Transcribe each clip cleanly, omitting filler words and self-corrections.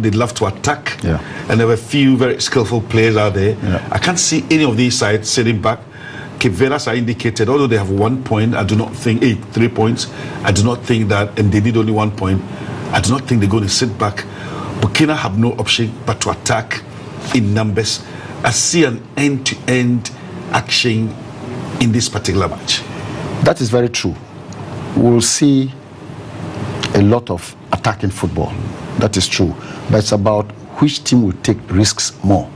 They love to attack, Yeah. and there were a few very skillful players out there. Yeah. I can't see any of these sides sitting back. Cape Verde, as I indicated, although they have 1 point, I do not think 3 points. I do not think that, and they need only 1 point. I do not think they're going to sit back. Burkina have no option but to attack in numbers. I see an end-to-end action in this particular match. That is very true. We'll see a lot of attacking football. That is true. But it's about which team will take risks more.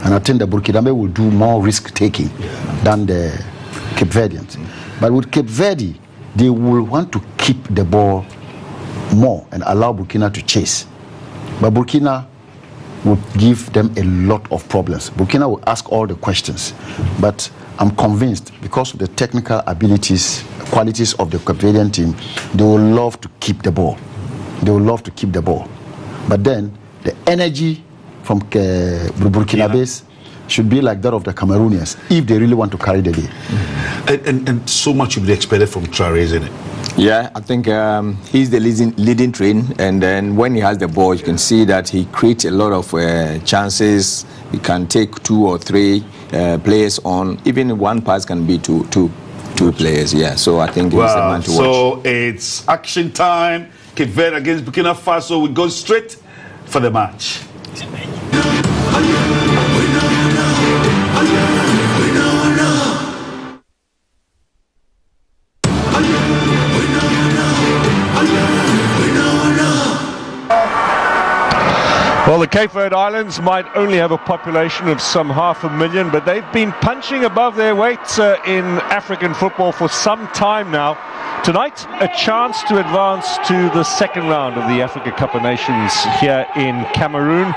And I think the Burkina will do more risk-taking than the Cape Verdeans. But with Cape Verde, they will want to keep the ball more and allow Burkina to chase. But Burkina will give them a lot of problems. Burkina will ask all the questions. But I'm convinced, because of the technical abilities, qualities of the Cape Verdean team, they will love to keep the ball. They will love to keep the ball. But then, the energy from Burkina Faso should be like that of the Cameroonians, if they really want to carry the day. And so much will be expected from Traore, isn't it? Yeah, I think he's the leading train, and then when he has the ball, you can see that he creates a lot of chances. He can take 2 or 3 players on. Even one pass can be two players. Yeah, so I think he's the man to watch. So it's action time. Cape Verde against Burkina Faso. We go straight for the match. Well, the Cape Verde Islands might only have a population of some 500,000, but they've been punching above their weight in African football for some time now. Tonight, a chance to advance to the second round of the Africa Cup of Nations here in Cameroon.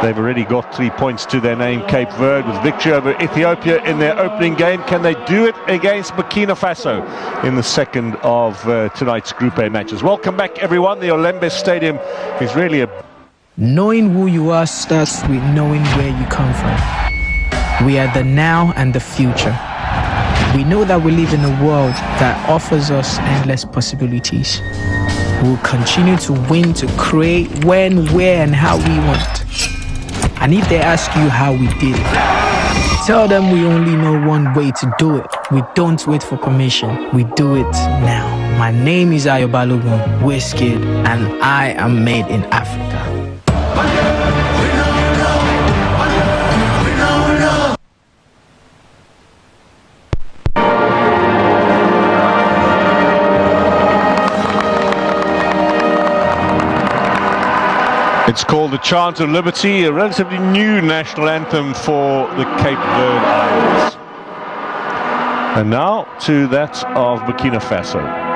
They've already got 3 points to their name, Cape Verde, with victory over Ethiopia in their opening game. Can they do it against Burkina Faso in the second of tonight's Group A matches? Welcome back, everyone. The Olembe Stadium is really a... Knowing who you are starts with knowing where you come from. We are the now and the future. We know that we live in a world that offers us endless possibilities. We'll continue to win, to create when, where, and how we want. And if they ask you how we did it, tell them we only know one way to do it. We don't wait for permission. We do it now. My name is Ayo Balogun, Wizkid, and I am made in Africa. It's called the Chant of Liberty, a relatively new national anthem for the Cape Verde Islands. And now to that of Burkina Faso.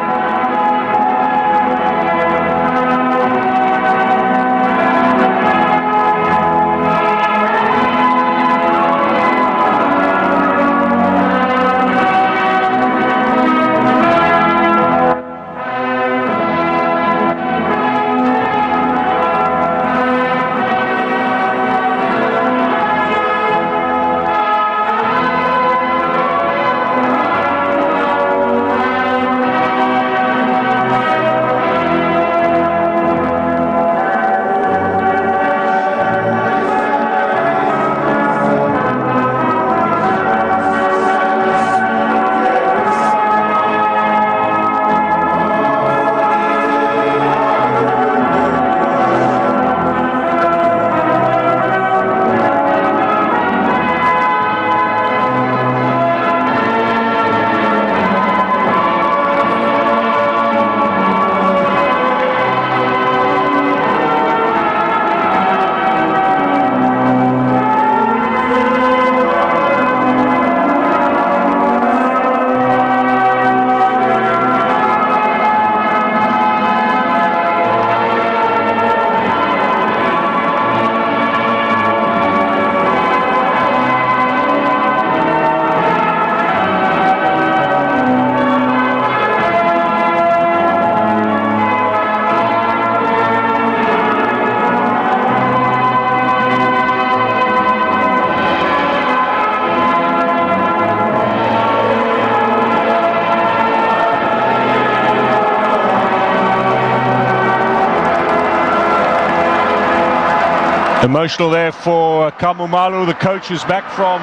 Emotional there for Kamumalu, the coach who's back from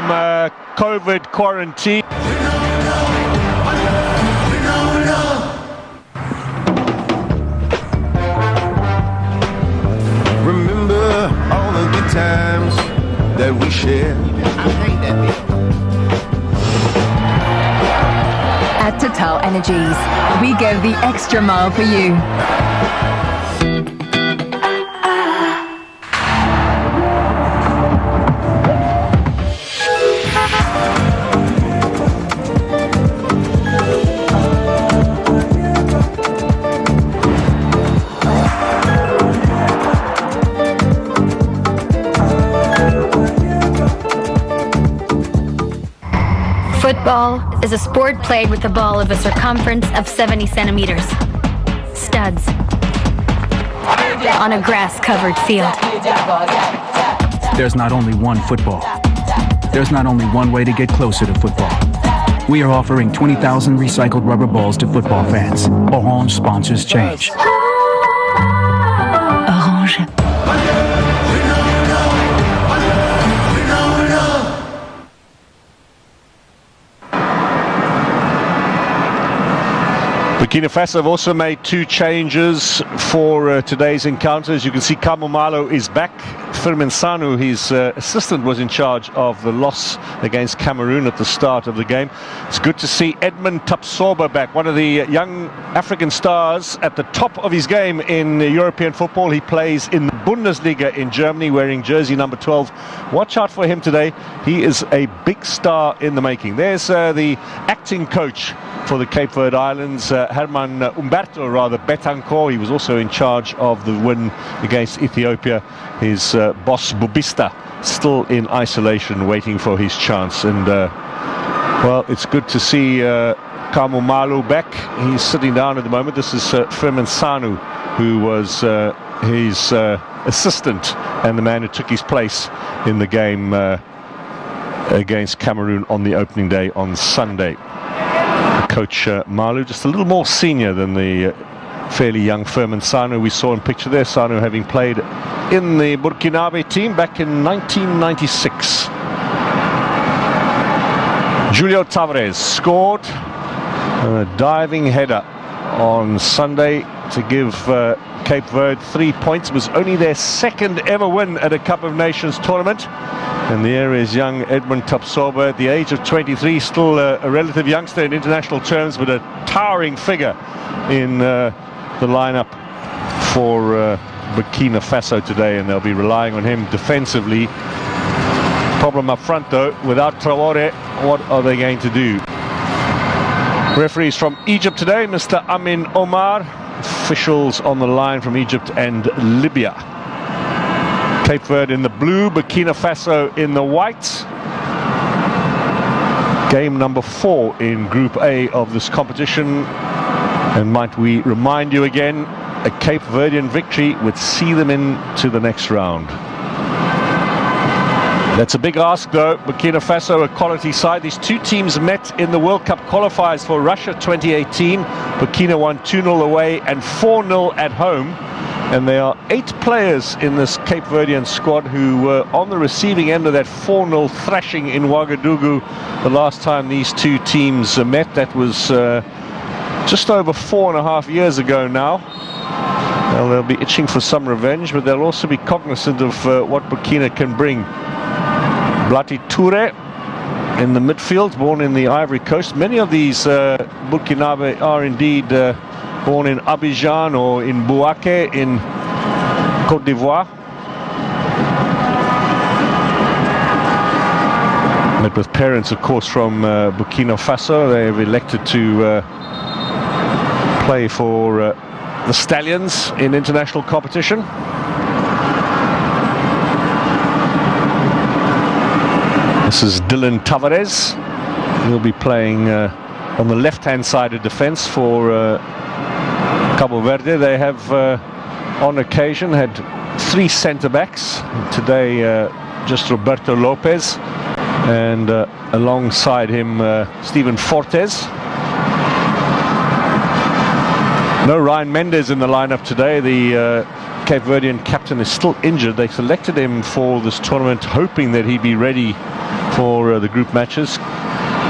COVID quarantine. Remember all the good times that we shared. At Total Energies, we go the extra mile for you. Football is a sport played with a ball of a circumference of 70 centimeters. Studs. On a grass-covered field. There's not only one football. There's not only one way to get closer to football. We are offering 20,000 recycled rubber balls to football fans. Orange sponsors change. Orange. Burkina Faso have also made 2 changes for today's encounter. As you can see, Kamumalo is back. Firmin Sanu, his assistant, was in charge of the loss against Cameroon at the start of the game. It's good to see Edmund Tapsoba back, one of the young African stars at the top of his game in European football. He plays in the Bundesliga in Germany, wearing jersey number 12. Watch out for him today. He is a big star in the making. There's the acting coach for the Cape Verde Islands, Herman Betancourt. He was also in charge of the win against Ethiopia. His boss Bubista still in isolation, waiting for his chance. And well, it's good to see Kamumalu back. He's sitting down at the moment. This is Firmin Sanu, who was his assistant and the man who took his place in the game against Cameroon on the opening day on Sunday. Coach Malu, just a little more senior than the fairly young Firmin Sanu we saw in picture there. Sanu having played in the Burkinabe team back in 1996. Julio Tavares scored a diving header on Sunday to give Cape Verde 3 points. It was only their second ever win at a Cup of Nations tournament. And there is young Edmund Tapsoba at the age of 23, still a relative youngster in international terms, but a towering figure in the lineup for Burkina Faso today, and they'll be relying on him defensively. Problem up front though, without Traore, what are they going to do? Referees from Egypt today, Mr. Amin Omar. Officials on the line from Egypt and Libya. Cape Verde in the blue, Burkina Faso in the white. Game number 4 in Group A of this competition. And might we remind you again, a Cape Verdean victory would see them into the next round. That's a big ask though. Burkina Faso, a quality side. These 2 teams met in the World Cup qualifiers for Russia 2018. Burkina won 2-0 away and 4-0 at home. And there are 8 players in this Cape Verdean squad who were on the receiving end of that 4-0 thrashing in Ouagadougou the last time these 2 teams met. That was just over 4.5 years ago now. Well, they'll be itching for some revenge, but they'll also be cognizant of what Burkina can bring. Blati Toure in the midfield, born in the Ivory Coast. Many of these Burkinabe are indeed born in Abidjan or in Bouaké in Côte d'Ivoire. But with parents, of course, from Burkina Faso, they have elected to play for the Stallions in international competition. This is Dylan Tavares. He'll be playing on the left-hand side of defense for Cabo Verde. They have on occasion had 3 centre-backs. Today just Roberto Lopez, and alongside him Steven Fortes. No Ryan Mendes in the lineup today. The Cape Verdean captain is still injured. They selected him for this tournament hoping that he'd be ready for the group matches.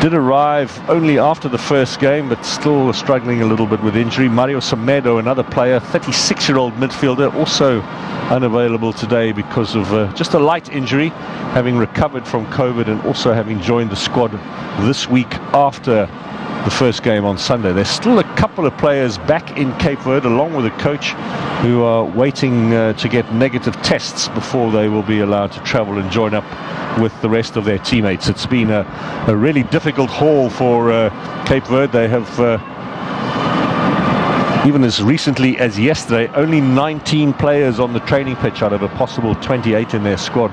Did arrive only after the first game, but still struggling a little bit with injury. Mario Semedo, another player, 36-year-old midfielder, also unavailable today because of just a light injury, having recovered from COVID and also having joined the squad this week after the first game on Sunday. There's still a couple of players back in Cape Verde, along with a coach, who are waiting to get negative tests before they will be allowed to travel and join up with the rest of their teammates. It's been a really difficult haul for Cape Verde. They have, even as recently as yesterday, only 19 players on the training pitch out of a possible 28 in their squad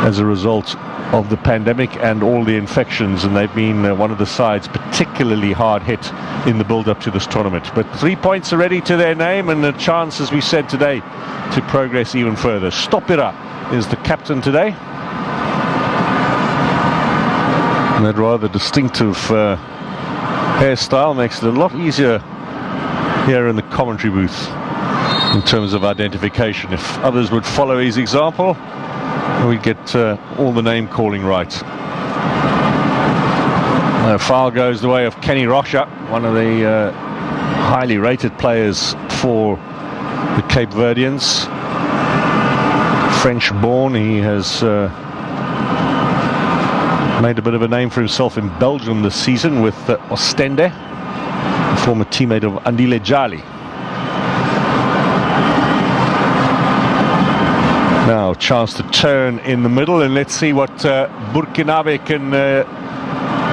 as a result of the pandemic and all the infections, and they've been one of the sides particularly hard hit in the build-up to this tournament. But 3 points already to their name and a chance, as we said today, to progress even further. Stopira is the captain today. And that rather distinctive hairstyle makes it a lot easier here in the commentary booth in terms of identification. If others would follow his example, we'd get all the name calling right. Foul goes the way of Kenny Rocha, one of the highly rated players for the Cape Verdeans. French born, he has made a bit of a name for himself in Belgium this season with Ostende, a former teammate of Andile Jali. Now, chance to turn in the middle, and let's see what Burkinabe can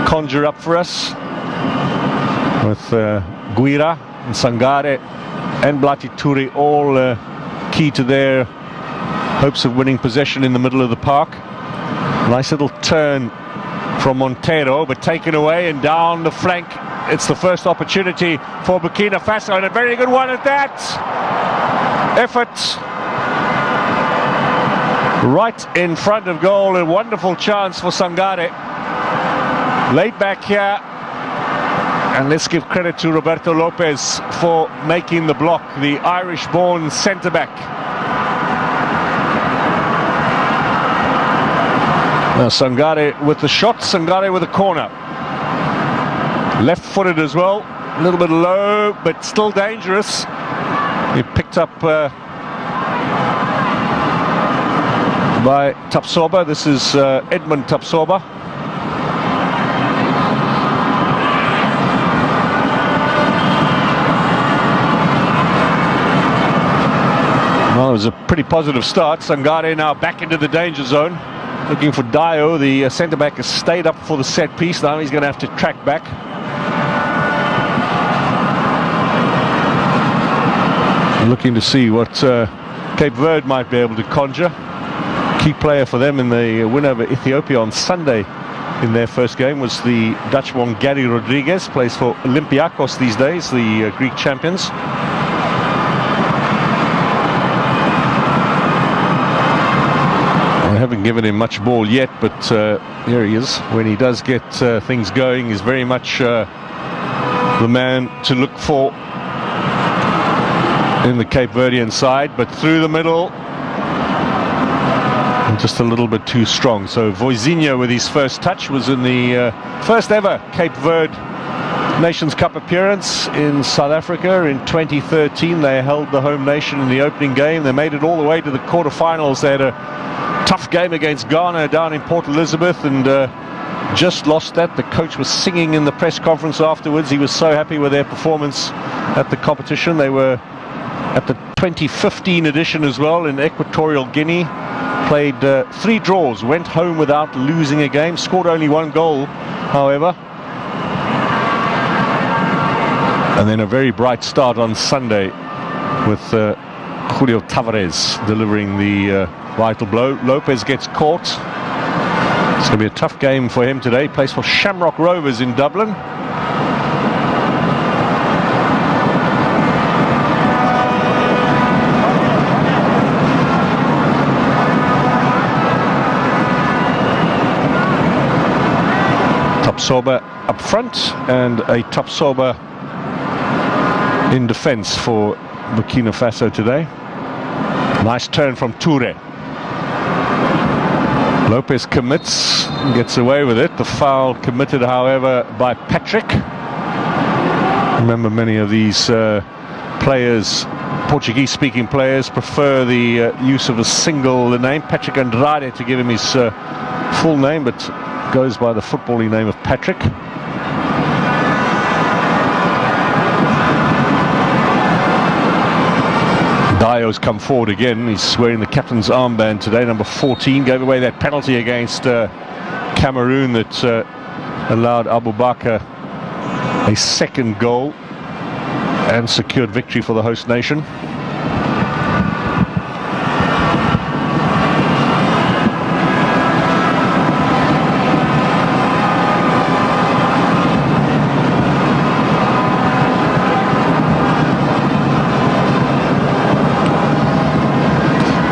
conjure up for us. With Guira and Sangare and Blati Turi all key to their hopes of winning possession in the middle of the park. Nice little turn from Montero, but taken away and down the flank. It's the first opportunity for Burkina Faso, and a very good one at that. Effort right in front of goal, a wonderful chance for Sangare. Laid back here, and let's give credit to Roberto Lopez for making the block, the Irish-born centre-back. Now Sangare with the shot, Sangare with the corner. Left-footed as well, a little bit low, but still dangerous. He picked up by Tapsoba. This is Edmund Tapsoba. Well, it was a pretty positive start. Sangare now back into the danger zone, looking for Dio. The centre-back has stayed up for the set piece. Now he's going to have to track back. Looking to see what Cape Verde might be able to conjure. Key player for them in the win over Ethiopia on Sunday in their first game was the Dutchman Gary Rodriguez, plays for Olympiacos these days, the Greek champions. I haven't given him much ball yet, but here he is. When he does get things going, he's very much the man to look for in the Cape Verdean side, but through the middle, and just a little bit too strong. So Voisinho with his first touch was in the first ever Cape Verde Nations Cup appearance in South Africa in 2013. They held the home nation in the opening game. They made it all the way to the quarterfinals. They had a tough game against Ghana down in Port Elizabeth and just lost that. The coach was singing in the press conference afterwards. He was so happy with their performance at the competition. They were at the 2015 edition as well in Equatorial Guinea. Played 3 draws, went home without losing a game, scored only 1 goal, however. And then a very bright start on Sunday with Julio Tavares delivering the vital blow. Lopez gets caught. It's going to be a tough game for him today. He plays for Shamrock Rovers in Dublin. Tapsoba up front and a Tapsoba in defence for Burkina Faso today. Nice turn from Toure. Lopez commits, gets away with it. The foul committed, however, by Patrick. Remember, many of these players, Portuguese-speaking players, prefer the use of a single name, Patrick Andrade, to give him his full name, but goes by the footballing name of Patrick. Dio's come forward again. He's wearing the captain's armband today, number 14. Gave away that penalty against Cameroon that allowed Abu Bakr a second goal and secured victory for the host nation.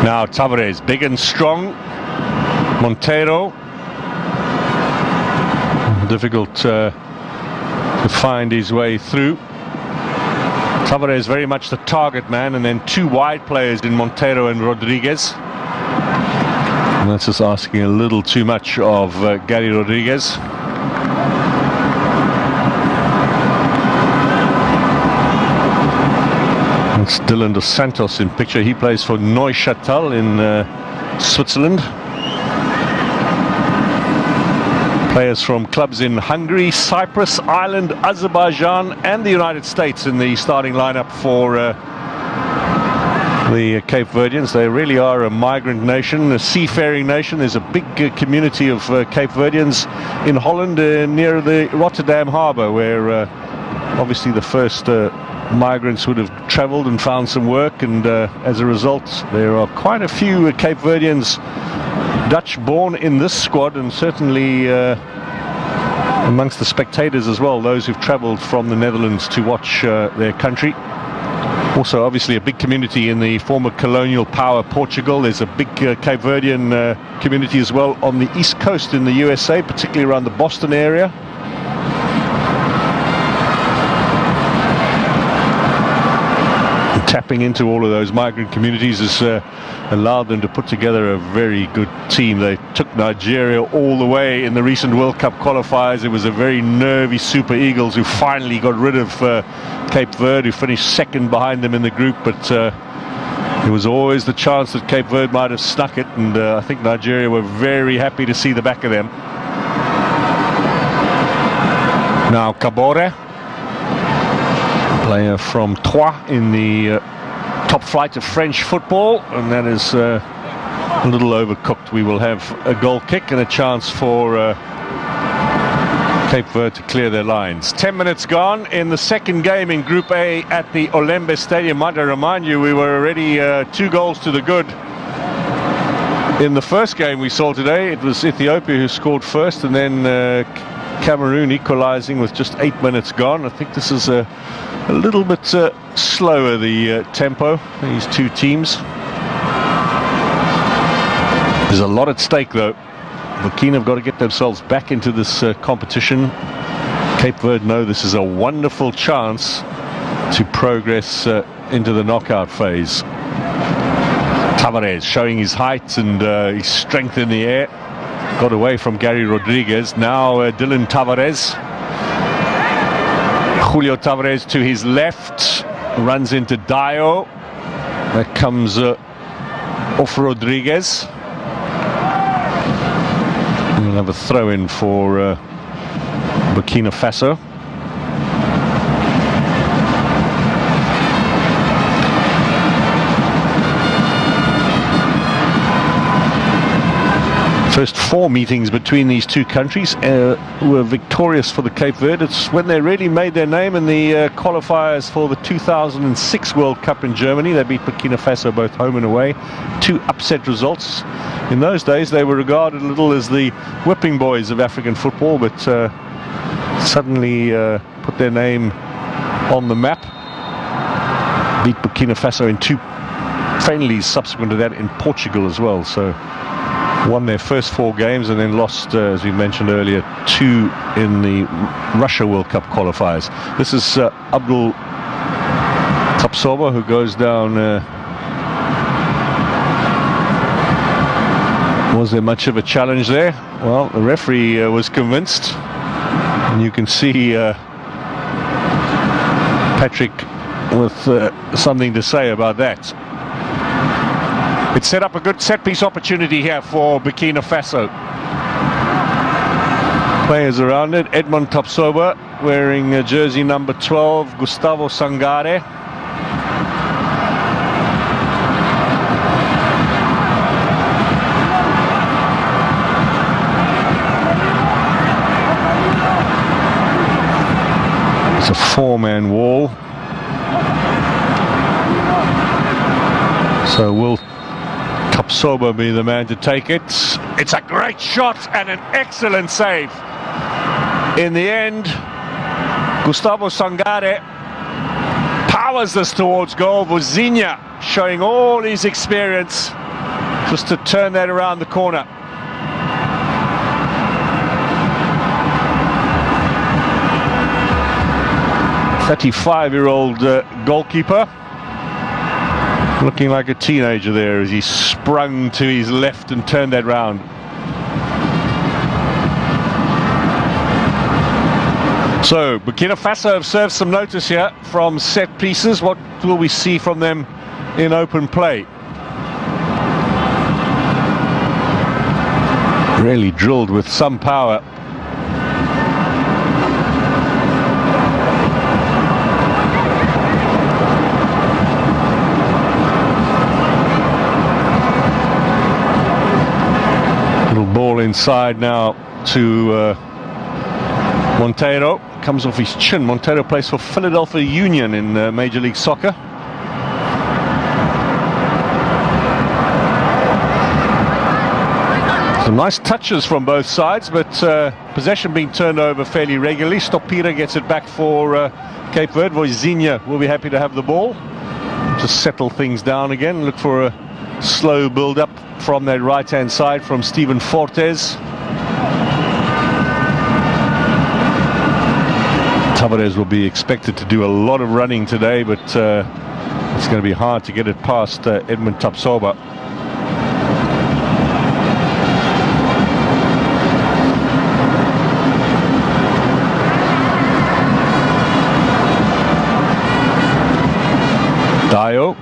Now Tavares, big and strong. Monteiro, difficult to find his way through. Tavares very much the target man, and then two wide players in Monteiro and Rodriguez. And that's just asking a little too much of Gary Rodriguez. It's Dylan dos Santos in picture. He plays for Neuchâtel in Switzerland. Players from clubs in Hungary, Cyprus, Ireland, Azerbaijan and the United States in the starting lineup for the Cape Verdeans. They really are a migrant nation, a seafaring nation. There's a big community of Cape Verdeans in Holland near the Rotterdam harbour, where obviously the first migrants would have travelled and found some work, and as a result there are quite a few Cape Verdeans Dutch born in this squad, and certainly amongst the spectators as well, those who've travelled from the Netherlands to watch their country. Also obviously a big community in the former colonial power Portugal. There's a big Cape Verdean community as well on the east coast in the USA, particularly around the Boston area. Tapping into all of those migrant communities has allowed them to put together a very good team. They took Nigeria all the way in the recent World Cup qualifiers. It was a very nervy Super Eagles who finally got rid of Cape Verde, who finished second behind them in the group, but there was always the chance that Cape Verde might have snuck it, and I think Nigeria were very happy to see the back of them. Now Kabore, player from Troyes in the top flight of French football, and that is a little overcooked. We will have a goal kick and a chance for Cape Verde to clear their lines. 10 minutes gone in the second game in Group A at the Olembe Stadium. Might I remind you, we were already 2 goals to the good in the first game we saw today. It was Ethiopia who scored first, and then Cameroon equalising with just 8 minutes gone. I think this is a little bit slower, the tempo, these two teams. There's a lot at stake though. Burkina have got to get themselves back into this competition. Cape Verde know this is a wonderful chance to progress into the knockout phase. Tavares showing his height and his strength in the air. Got away from Gary Rodriguez. Now Dylan Tavares. Julio Tavares to his left. Runs into Dio. That comes off Rodriguez. We'll have a throw in for Burkina Faso. First 4 meetings between these two countries were victorious for the Cape Verde. It's when they really made their name in the qualifiers for the 2006 World Cup in Germany. They beat Burkina Faso both home and away. 2 upset results. In those days they were regarded a little as the whipping boys of African football, but suddenly put their name on the map. Beat Burkina Faso in 2 friendlies subsequent to that in Portugal as well. So won their first 4 games and then lost, as we mentioned earlier, 2 in the Russia World Cup qualifiers. This is Abdul Tapsoba, who goes down Was there much of a challenge there? Well, the referee was convinced. And you can see Patrick with something to say about that. It set up a good set-piece opportunity here for Burkina Faso. Players around it. Edmond Tapsoba wearing jersey number 12. Gustavo Sangare. It's a four-man wall. So will Tapsoba be the man to take it? It's a great shot and an excellent save. In the end, Gustavo Sangare powers this towards goal. Vozinha showing all his experience just to turn that around the corner. A 35-year-old goalkeeper, looking like a teenager there as he sprung to his left and turned that round. So Burkina Faso have served some notice here from set pieces. What will we see from them in open play? Really drilled with some power. Little ball inside now to Monteiro. Comes off his chin. Monteiro plays for Philadelphia Union in Major League Soccer. Some nice touches from both sides, but possession being turned over fairly regularly. Stopira gets it back for Cape Verde. Vozinha will be happy to have the ball. Just settle things down again. Look for a slow build-up from that right-hand side from Steven Fortes. Tavares will be expected to do a lot of running today, but it's going to be hard to get it past Edmond Tapsoba. Dio.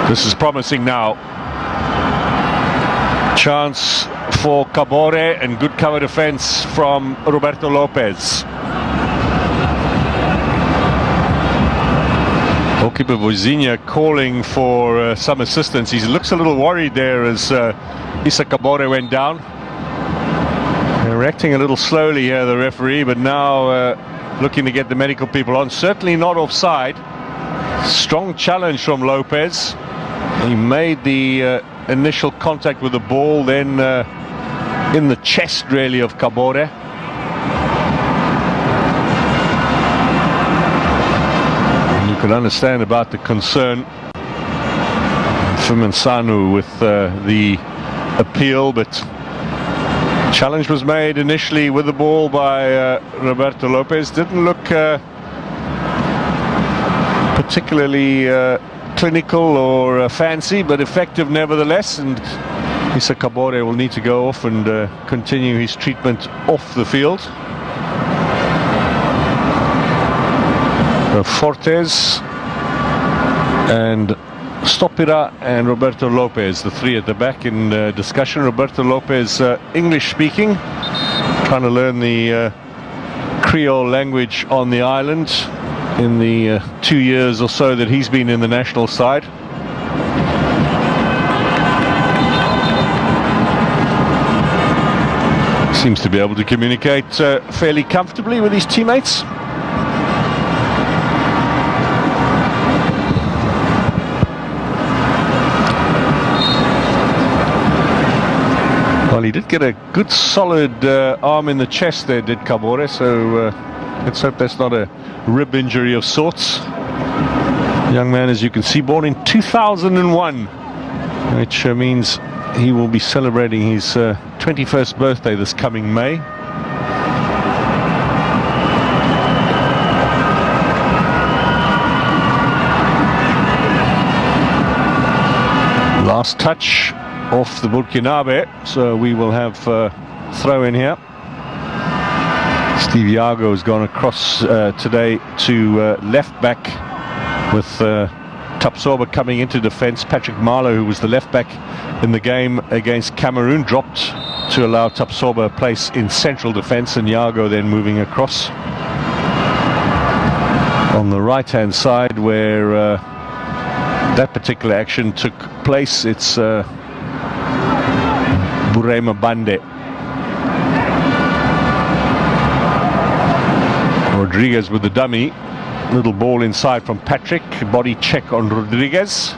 This is promising now. Chance for Cabore and good cover defense from Roberto Lopez. Goalkeeper Vozinha calling for some assistance. He looks a little worried there as Issa Cabore went down. They're reacting a little slowly here, the referee, but now looking to get the medical people on. Certainly not offside. Strong challenge from Lopez. He made the initial contact with the ball, then in the chest really of Cabore. And you can understand about the concern Fumansanu with the appeal, but challenge was made initially with the ball by Roberto Lopez. Didn't look particularly clinical or fancy, but effective nevertheless, and Issa Cabore will need to go off and continue his treatment off the field. Fortes and Stopira and Roberto Lopez, the three at the back in discussion. Roberto Lopez, English speaking, trying to learn the Creole language on the island in the 2 years or so that he's been in the national side. Seems to be able to communicate fairly comfortably with his teammates. Well, he did get a good solid arm in the chest there, did Cabore, so let's hope that's not a rib injury of sorts. Young man, as you can see, born in 2001, which means he will be celebrating his 21st birthday this coming May. Last touch off the Burkinabe, so we will have throw in here. Steve Iago has gone across today to left back with Tapsoba coming into defence. Patrick Marlowe, who was the left back in the game against Cameroon, dropped to allow Tapsoba a place in central defence, and Iago then moving across. On the right hand side where that particular action took place, it's Burema Bande. Rodriguez with the dummy. Little ball inside from Patrick. Body check on Rodriguez.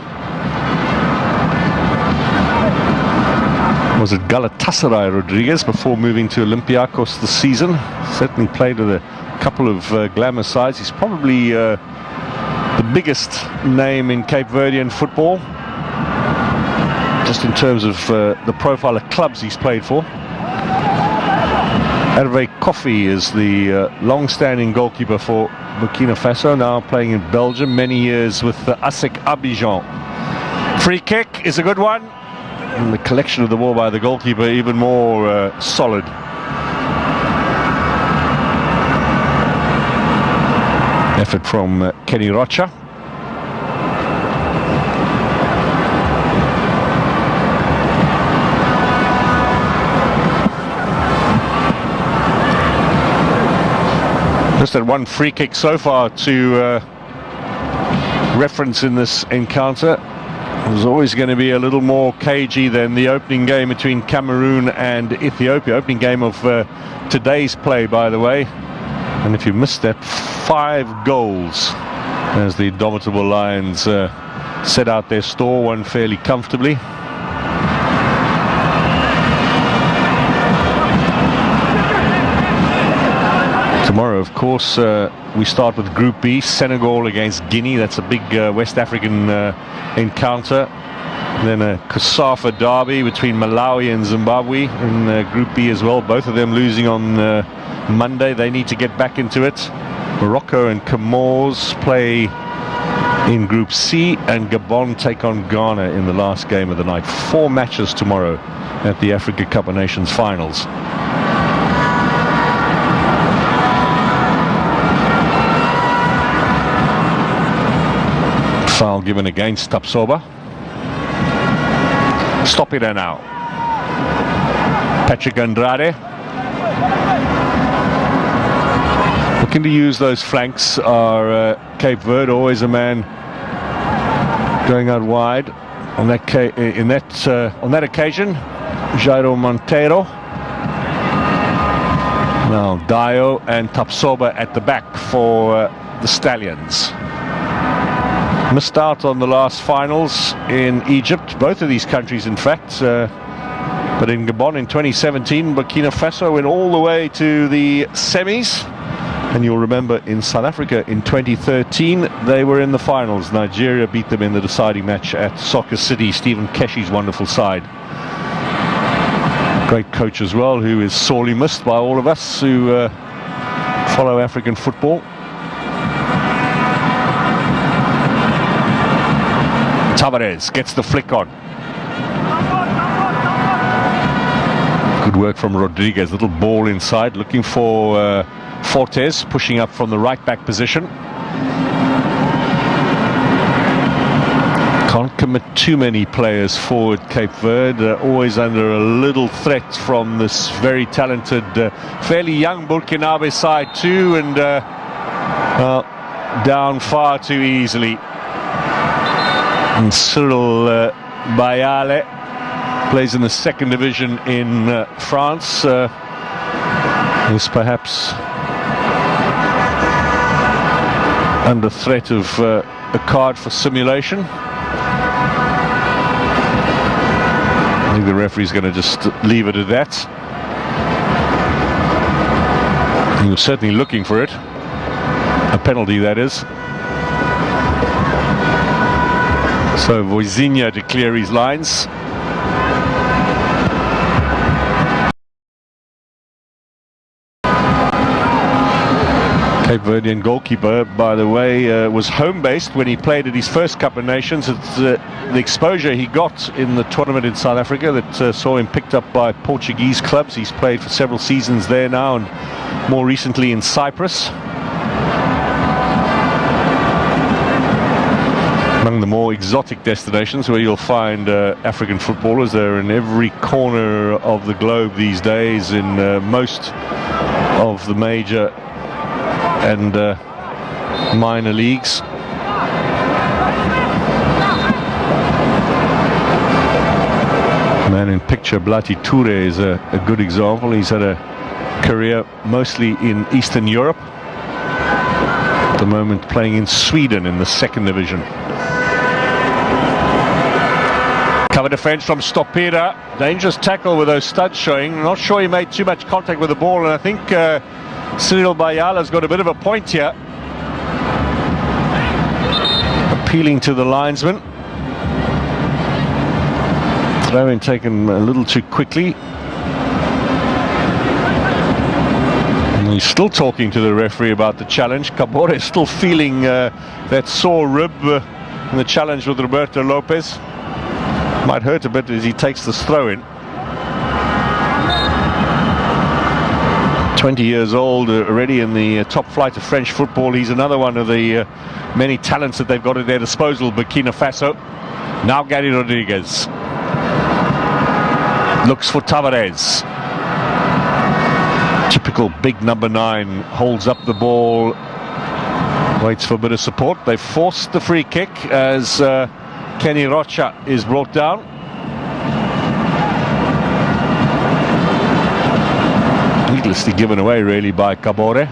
Was it Galatasaray Rodriguez before moving to Olympiacos this season? Certainly played with a couple of glamour sides. He's probably the biggest name in Cape Verdean football, just in terms of the profile of clubs he's played for. Hervé Kofi is the long-standing goalkeeper for Burkina Faso, now playing in Belgium, many years with ASEC Abidjan. Free kick is a good one, and the collection of the ball by the goalkeeper even more solid. Effort from Kenny Rocha. Just had one free kick so far to reference in this encounter. It was always going to be a little more cagey than the opening game between Cameroon and Ethiopia. Opening game of today's play, by the way. And if you missed that, 5 goals as the Indomitable Lions set out their store, won fairly comfortably. Tomorrow, of course, we start with Group B, Senegal against Guinea. That's a big West African encounter. Then a Kosafa derby between Malawi and Zimbabwe in Group B as well. Both of them losing on Monday. They need to get back into it. Morocco and Comoros play in Group C, and Gabon take on Ghana in the last game of the night. 4 matches tomorrow at the Africa Cup of Nations finals. Foul given against Tapsoba. Stop it now. Patrick Andrade. Looking to use those flanks are Cape Verde, always a man going out wide. On that occasion, Jairo Monteiro. Now Dio and Tapsoba at the back for the Stallions. Missed out on the last finals in Egypt, both of these countries in fact, but in Gabon in 2017, Burkina Faso went all the way to the semis, and you'll remember in South Africa in 2013 they were in the finals. Nigeria beat them in the deciding match at Soccer City, Stephen Keshi's wonderful side. Great coach as well, who is sorely missed by all of us who follow African football. Tavares gets the flick on. Good work from Rodriguez. Little ball inside, looking for Fortes, pushing up from the right back position. Can't commit too many players forward, Cape Verde. Always under a little threat from this very talented, fairly young Burkinabe side too, and down far too easily. And Cyril Bayale plays in the 2nd division in France. Is perhaps under threat of a card for simulation. I think the referee's going to just leave it at that. He was certainly looking for it. A penalty, that is. So Voisinha to clear his lines. Cape Verdean goalkeeper, by the way, was home-based when he played at his first Cup of Nations. It's the exposure he got in the tournament in South Africa that saw him picked up by Portuguese clubs. He's played for several seasons there now, and more recently in Cyprus. Among the more exotic destinations where you'll find African footballers. They're in every corner of the globe these days, in most of the major and minor leagues. Man in picture, Blati Toure, is a good example. He's had a career mostly in Eastern Europe, at the moment playing in Sweden in the second division. Cover defense from Stopira. Dangerous tackle with those studs showing. Not sure he made too much contact with the ball, and I think Cyril Bayala's got a bit of a point here. Appealing to the linesman. Throw in taken a little too quickly. And he's still talking to the referee about the challenge. Cabore is still feeling that sore rib in the challenge with Roberto Lopez. Might hurt a bit as he takes this throw in. 20 years old, already in the top flight of French football. He's another one of the many talents that they've got at their disposal, Burkina Faso. Now Gary Rodriguez looks for Tavares. Typical big number 9, holds up the ball, waits for a bit of support. They forced the free kick as Kenny Rocha is brought down. Needlessly given away really by Cabore.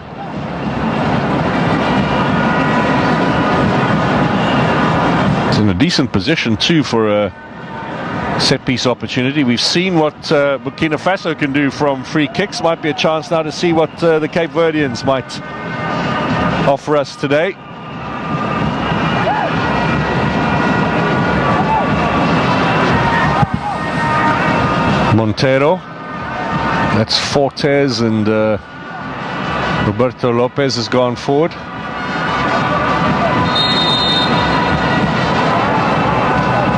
It's in a decent position too for a set piece opportunity. We've seen what Burkina Faso can do from free kicks. Might be a chance now to see what the Cape Verdeans might offer us today. Montero, that's Fortes, and Roberto Lopez has gone forward.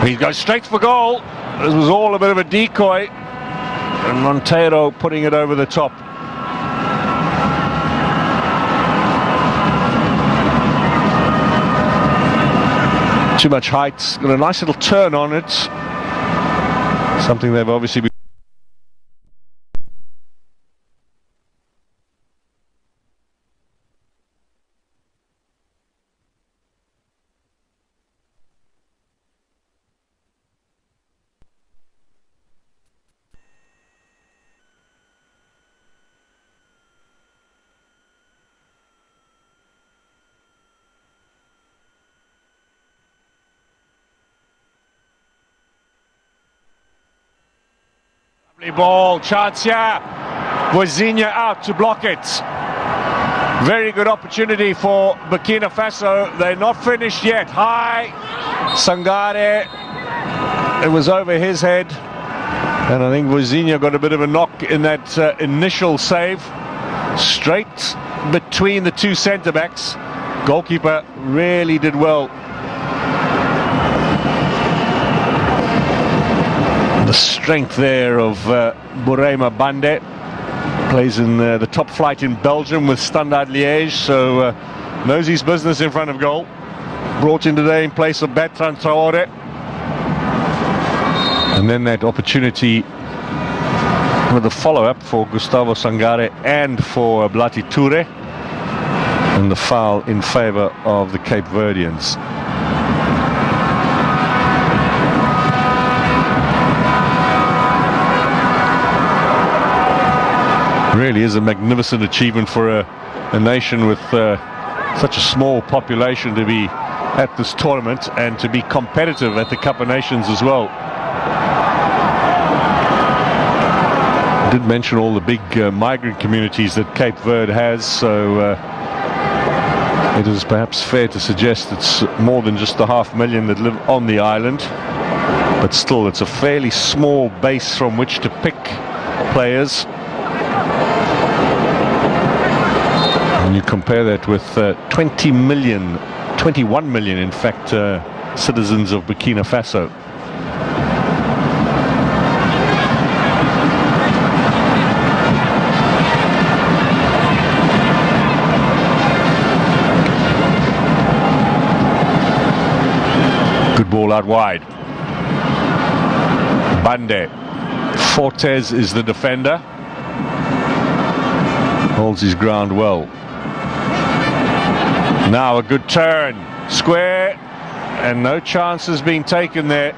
He goes straight for goal. This was all a bit of a decoy, and Montero putting it over the top. Too much height, got a nice little turn on it. Something they've obviously been ball, chance here. Vozinha out to block it. Very good opportunity for Burkina Faso. They're not finished yet. High, Sangare. It was over his head, and I think Vozinha got a bit of a knock in that initial save. Straight between the two centre-backs. Goalkeeper really did well. The strength there of Bourema Bande. Plays in the top flight in Belgium with Standard Liège, so knows his business in front of goal. Brought in today in place of Bertrand Traoré. And then that opportunity with the follow-up for Gustavo Sangare and for Blati Toure, and the foul in favour of the Cape Verdeans. Really is a magnificent achievement for a nation with such a small population to be at this tournament and to be competitive at the Cup of Nations as well. I did mention all the big migrant communities that Cape Verde has, so it is perhaps fair to suggest it's more than just the 500,000 that live on the island, but still it's a fairly small base from which to pick players. And you compare that with 21 million, in fact, citizens of Burkina Faso. Good ball out wide. Bande. Fortes is the defender. Holds his ground well. Now a good turn. Square. And no chances being taken there.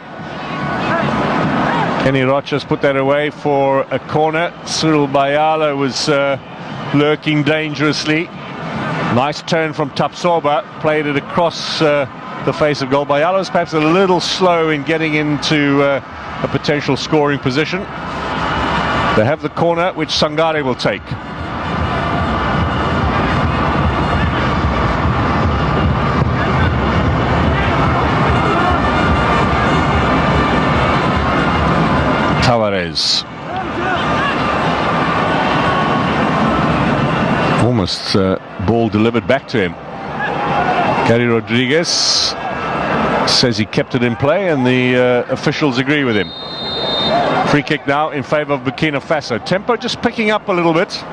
Kenny Rocha's put that away for a corner. Cyril Bayala was lurking dangerously. Nice turn from Tapsoba. Played it across the face of goal. Bayala was perhaps a little slow in getting into a potential scoring position. They have the corner, which Sangare will take. Tavares. Almost ball delivered back to him. Gary Rodriguez says he kept it in play, and the officials agree with him. Free kick now in favour of Burkina Faso. Tempo just picking up a little bit.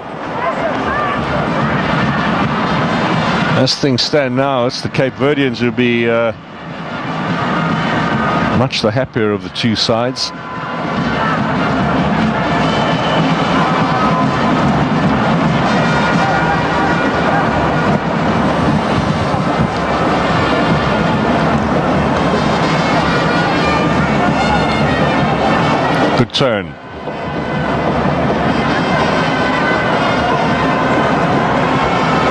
As things stand now, it's the Cape Verdeans who'll be much the happier of the two sides. Good turn.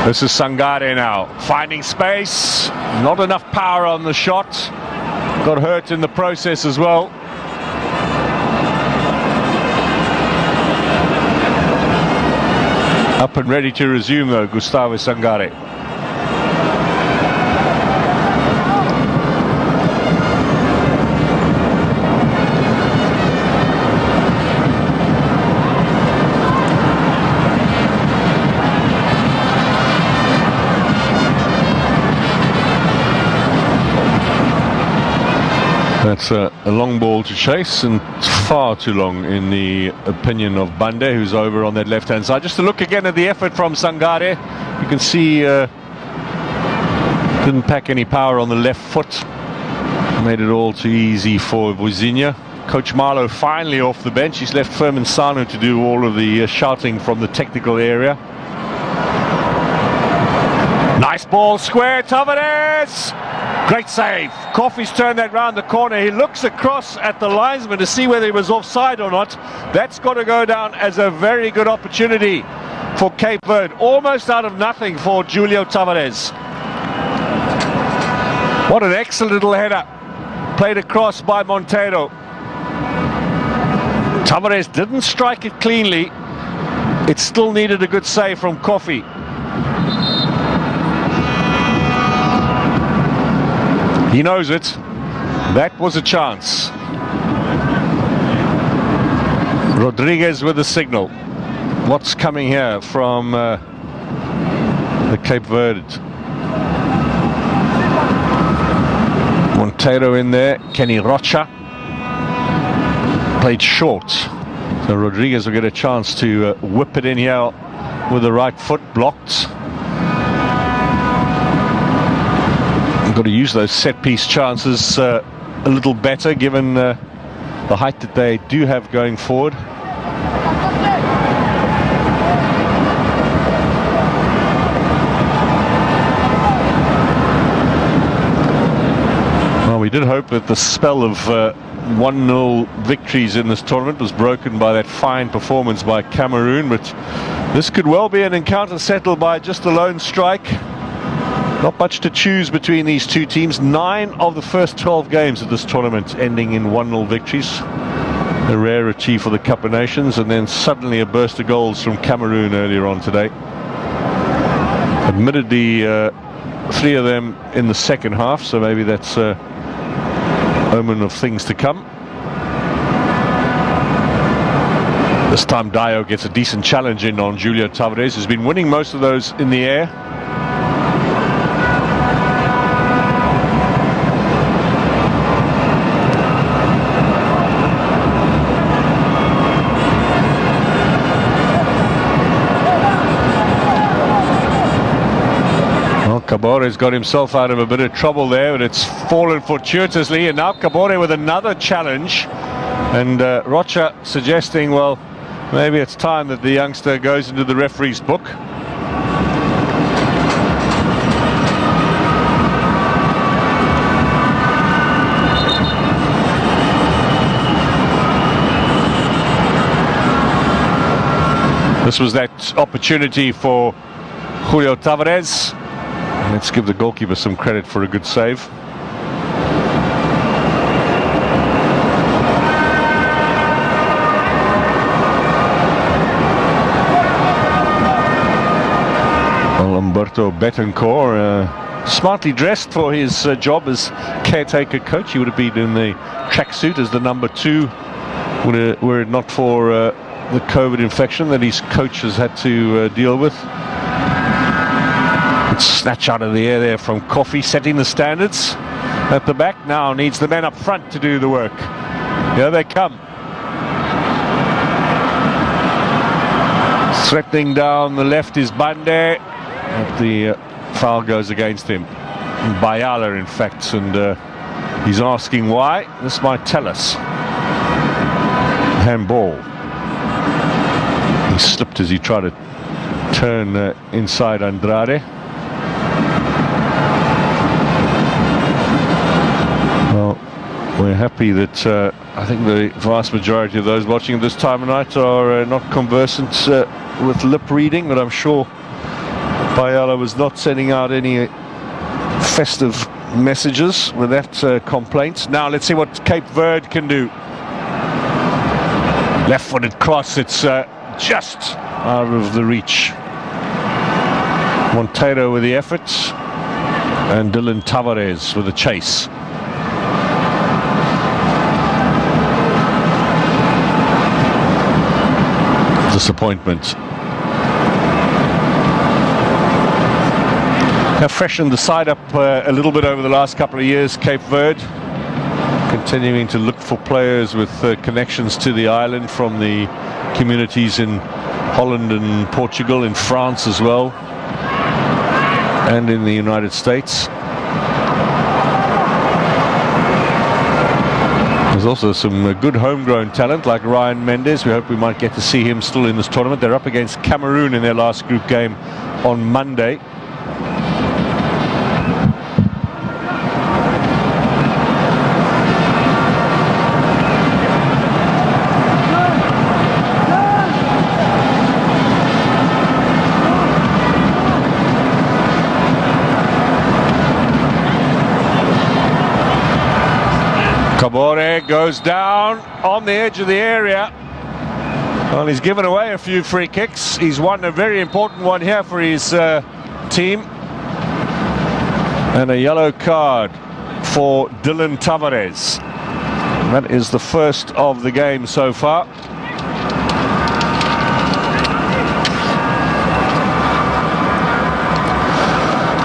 This is Sangare now, finding space. Not enough power on the shot. Got hurt in the process as well. Up and ready to resume though, Gustavo Sangare. That's a long ball to chase, and far too long in the opinion of Bande, who's over on that left-hand side. Just to look again at the effort from Sangare, you can see didn't pack any power on the left foot. Made it all too easy for Vuzinha. Coach Marlow finally off the bench. He's left Firmin Sanu to do all of the shouting from the technical area. Nice ball, square, Tavares! Great save. Coffey's turned that round the corner. He looks across at the linesman to see whether he was offside or not. That's got to go down as a very good opportunity for Cape Verde. Almost out of nothing for Julio Tavares. What an excellent little header. Played across by Monteiro. Tavares didn't strike it cleanly. It still needed a good save from Coffey. He knows it. That was a chance. Rodriguez with the signal. What's coming here from the Cape Verde? Monteiro in there. Kenny Rocha. Played short. So Rodriguez will get a chance to whip it in here with the right foot, blocked. Got to use those set-piece chances a little better, given the height that they do have going forward. Well, we did hope that the spell of 1-0 victories in this tournament was broken by that fine performance by Cameroon, but this could well be an encounter settled by just a lone strike. Not much to choose between these two teams. 9 of the first 12 games of this tournament ending in 1-0 victories. A rarity for the Cup of Nations, and then suddenly a burst of goals from Cameroon earlier on today. Admittedly, 3 of them in the second half, so maybe that's an omen of things to come. This time Dio gets a decent challenge in on Julio Tavares, who's been winning most of those in the air. Cabore's got himself out of a bit of trouble there, but it's fallen fortuitously, and now Cabore with another challenge, and Rocha suggesting, well, maybe it's time that the youngster goes into the referee's book. This was that opportunity for Julio Tavares. Let's give the goalkeeper some credit for a good save. Well, Umberto Betancourt, smartly dressed for his job as caretaker coach. He would have been in the tracksuit as the number 2 were it not for the COVID infection that his coach has had to deal with. Snatch out of the air there from Coffey, setting the standards at the back. Now needs the men up front to do the work. Here they come. Threatening down the left is Bande, but the foul goes against him. Bayala, in fact, and he's asking why. This might tell us. Handball. He slipped as he tried to turn inside Andrade. Well, we're happy that I think the vast majority of those watching this time of night are not conversant with lip reading, but I'm sure Bayala was not sending out any festive messages with that complaint. Now let's see what Cape Verde can do. Left-footed cross, it's just out of the reach. Monteiro with the effort, and Dylan Tavares with the chase. Disappointment. Have freshened the side up a little bit over the last couple of years, Cape Verde, continuing to look for players with connections to the island from the communities in Holland and Portugal, in France as well, and in the United States. There's also some good homegrown talent like Ryan Mendes. We hope we might get to see him still in this tournament. They're up against Cameroon in their last group game on Monday. Cabore goes down on the edge of the area. Well, he's given away a few free kicks. He's won a very important one here for his team. And a yellow card for Dylan Tavares. That is the first of the game so far.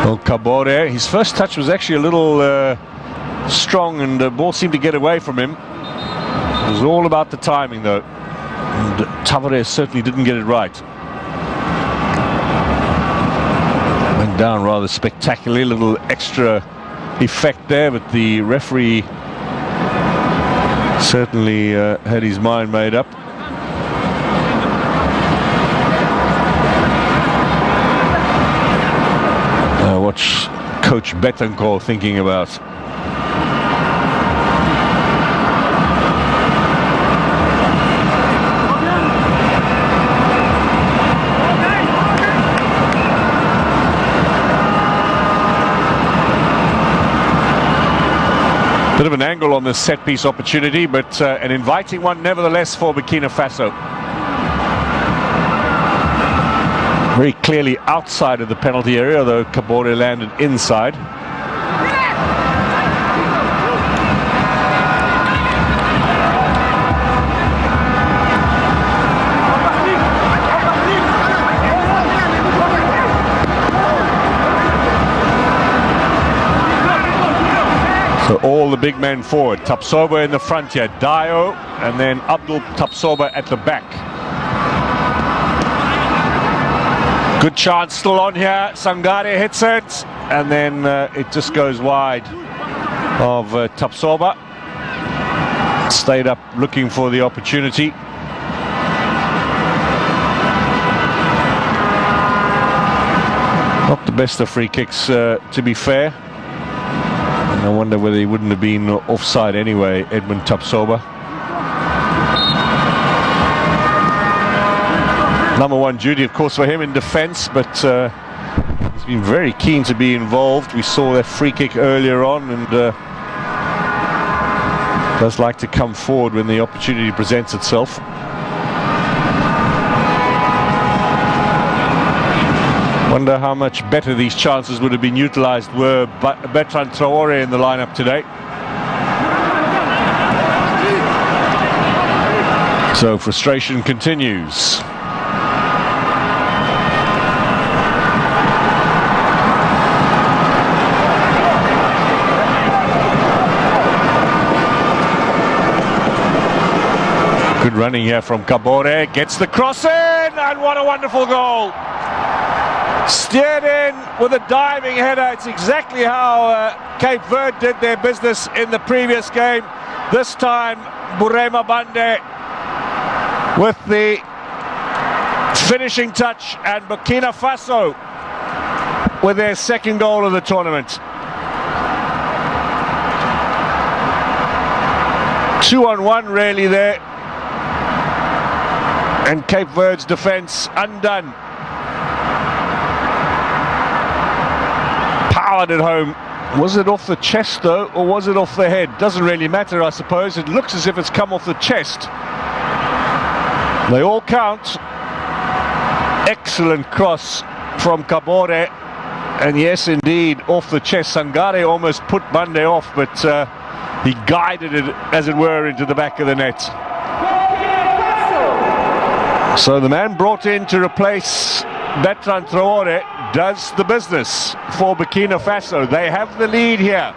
Well, Cabore, his first touch was actually a little strong, and the ball seemed to get away from him. It was all about the timing, though, and Tavares certainly didn't get it right. Went down rather spectacularly, a little extra effect there, but the referee certainly had his mind made up. What's Coach Betancourt thinking about? Bit of an angle on this set-piece opportunity, but an inviting one nevertheless for Burkina Faso. Very clearly outside of the penalty area, although Cabore landed inside. So all the big men forward. Tapsoba in the front here. Dio and then Abdul Tapsoba at the back. Good chance still on here. Sangare hits it. And then it just goes wide of Tapsoba. Stayed up looking for the opportunity. Not the best of free kicks, to be fair. And I wonder whether he wouldn't have been offside anyway, Edmund Tapsoba. Number one duty, of course, for him in defence, but he's been very keen to be involved. We saw that free kick earlier on, and does like to come forward when the opportunity presents itself. Wonder how much better these chances would have been utilised were Bertrand Traore in the lineup today. So frustration continues. Good running here from Kabore, gets the cross in, and what a wonderful goal! Steered in with a diving header. It's exactly how Cape Verde did their business in the previous game. This time, Burema Bande with the finishing touch, and Burkina Faso with their second goal of the tournament. 2-on-1 really there. And Cape Verde's defence undone. Powered it home. Was it off the chest though, or was it off the head? Doesn't really matter, I suppose. It looks as if it's come off the chest. They all count. Excellent cross from Kabore. And yes, indeed, off the chest. Sangare almost put Bande off, but he guided it, as it were, into the back of the net. So the man brought in to replace Bertrand Traore does the business for Burkina Faso. They have the lead here.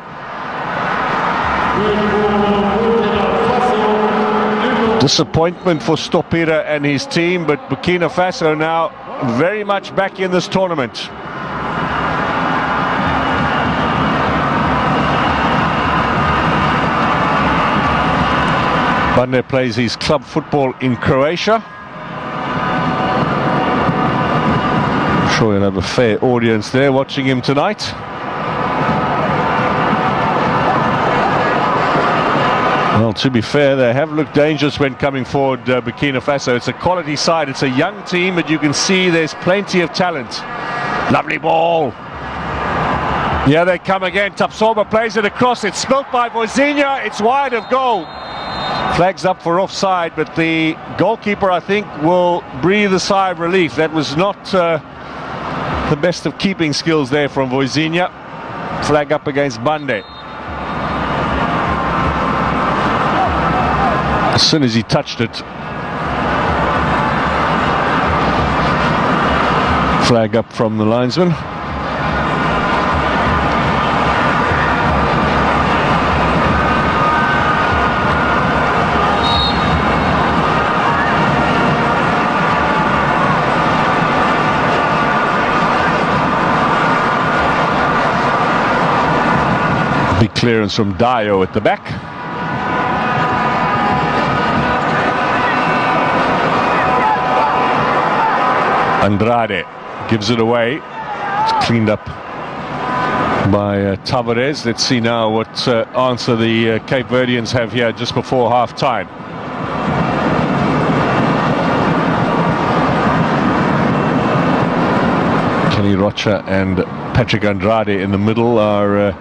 Disappointment for Stopira and his team, but Burkina Faso now very much back in this tournament. Bande plays his club football in Croatia. I'm sure he'll have a fair audience there watching him tonight. Well, to be fair, they have looked dangerous when coming forward, Burkina Faso. It's a quality side, it's a young team, but you can see there's plenty of talent. Lovely ball. Yeah, they come again. Tapsoba plays it across. It's spilt by Vozinha. It's wide of goal. Flags up for offside, but the goalkeeper, I think, will breathe a sigh of relief. That was not the best of keeping skills there from Vozinha. Flag up against Bande. As soon as he touched it, flag up from the linesman. Big clearance from Dio at the back. Andrade gives it away. It's cleaned up by Tavares. Let's see now what answer the Cape Verdeans have here just before half time. Kenny Rocha and Patrick Andrade in the middle are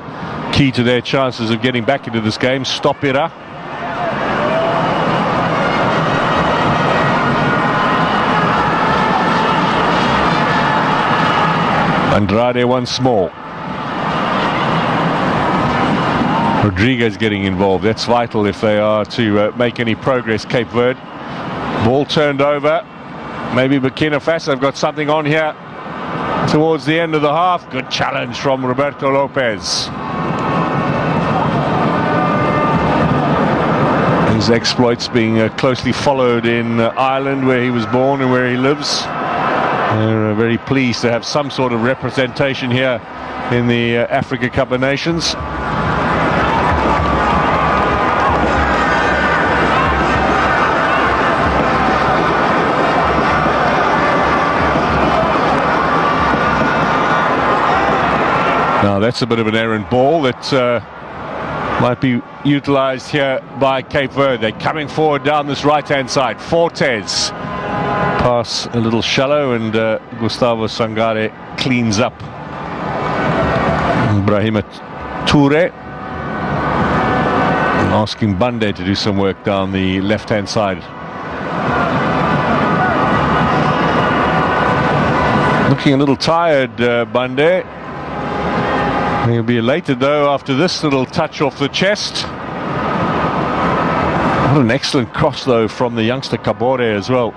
key to their chances of getting back into this game. Stopira. Andrade once more. Rodriguez getting involved. That's vital if they are to make any progress, Cape Verde. Ball turned over. Maybe Burkina Faso have got something on here towards the end of the half. Good challenge from Roberto Lopez. His exploits being closely followed in Ireland, where he was born and where he lives. They're very pleased to have some sort of representation here in the Africa Cup of Nations. Now that's a bit of an errant ball that might be utilised here by Cape Verde. They're coming forward down this right-hand side. Fortes. Pass a little shallow, and Gustavo Sangare cleans up. Brahima Toure asking Bande to do some work down the left-hand side. Looking a little tired, Bande. He'll be elated though after this little touch off the chest. What an excellent cross though from the youngster Kabore as well.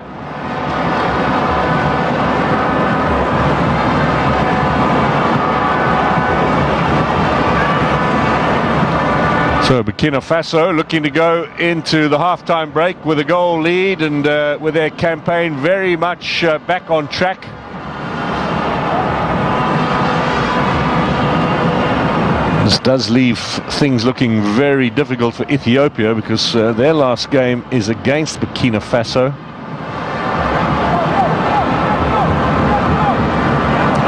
So Burkina Faso looking to go into the half-time break with a goal lead, and with their campaign very much back on track. This does leave things looking very difficult for Ethiopia, because their last game is against Burkina Faso.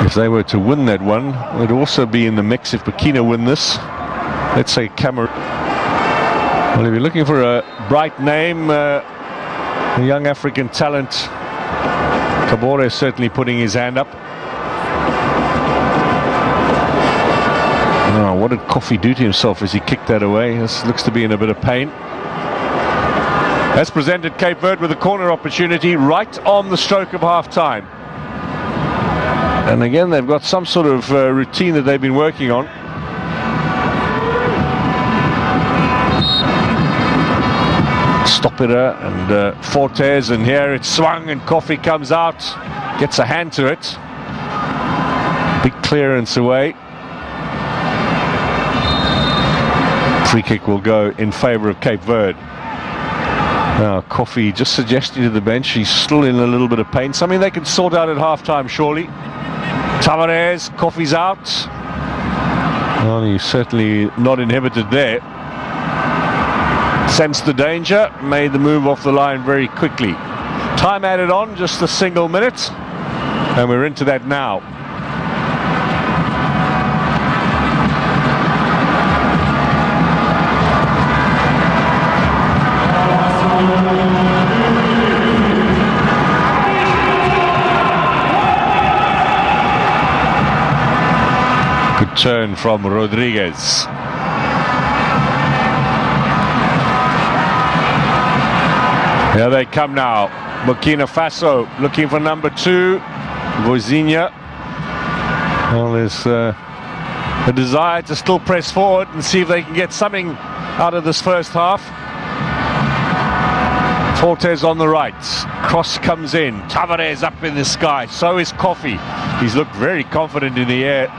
If they were to win that one, it would also be in the mix if Burkina win this. Let's say Cameroon. Well, if you're looking for a bright name, a young African talent, Kabore is certainly putting his hand up. Oh, what did Kofi do to himself as he kicked that away? This looks to be in a bit of pain. That's presented Cape Verde with a corner opportunity right on the stroke of half-time. And again, they've got some sort of routine that they've been working on. Stopper and Fortes, and here it's swung and Kofi comes out, gets a hand to it. Big clearance away. Free kick will go in favour of Cape Verde. Now Kofi just suggesting to the bench he's still in a little bit of pain, something they can sort out at half-time surely. Tavares, Kofi's out. Well, he's certainly not inhibited there. Sensed the danger, made the move off the line very quickly. Time added on, just a single minute, and we're into that now. Good turn from Rodriguez. Here they come now. Burkina Faso looking for number 2, Vozinha. Well, there's a desire to still press forward and see if they can get something out of this first half. Fortes on the right. Cross comes in. Tavares up in the sky. So is Kofi. He's looked very confident in the air.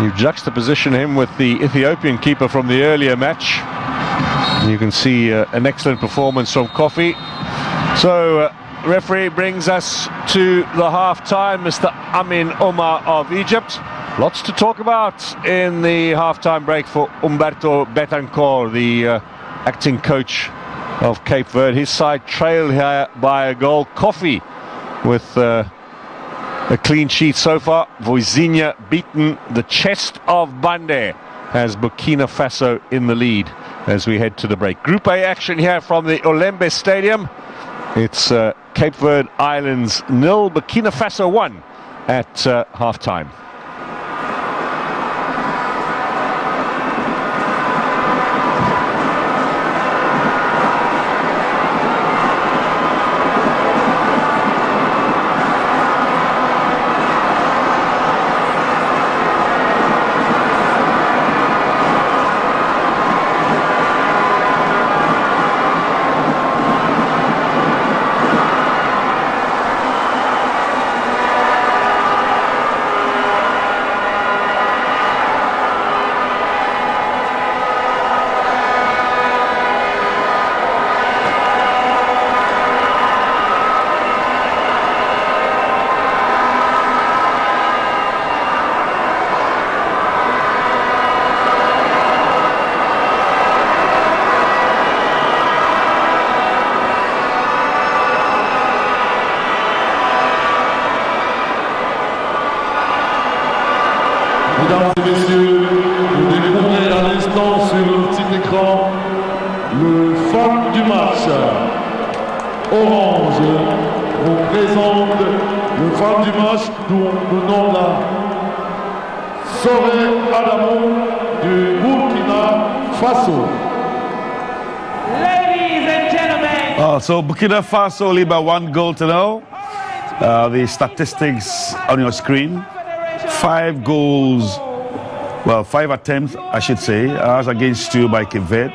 You juxtaposition him with the Ethiopian keeper from the earlier match. You can see an excellent performance from Kofi. So referee brings us to the half-time, Mr. Amin Omar of Egypt. Lots to talk about in the half-time break for Umberto Betancourt, the acting coach of Cape Verde. His side trailed here by a goal. Kofi with a clean sheet so far. Vozinha beaten. The chest of Bande has Burkina Faso in the lead as we head to the break. Group A action here from the Olembe Stadium. It's Cape Verde Islands 0, Burkina Faso 1 at half-time. présente le fan du match, dont le nom là, Soré Adamou du Burkina Faso. Ladies and gentlemen. So Burkina Faso lead by 1-0. The statistics on your screen: 5 goals, well, 5 attempts, I should say, as against 2 by Cape Verde,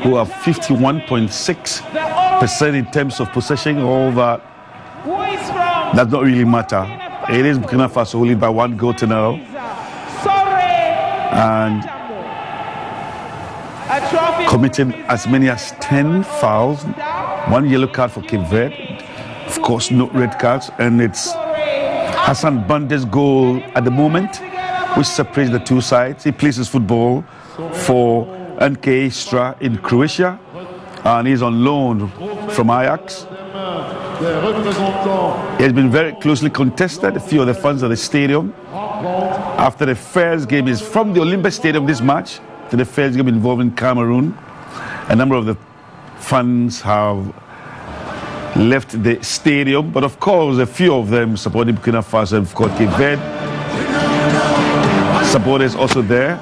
who have 51.6% in terms of possession. All that does not really matter. It is Burkina Faso who lead by 1-0, and committing as many as 10 fouls, 1 yellow card for Cape Verde, of course no red cards, and it's Hassan Bande's goal at the moment which separates the two sides. He plays his football for NK Istra in Croatia, and he's on loan from Ajax. He has been very closely contested. A few of the fans of the stadium, after the first game, is from the Olympia Stadium this match to the first game involving Cameroon. A number of the fans have left the stadium, but of course a few of them supporting Burkina Faso, of course Cape Verde supporters also there.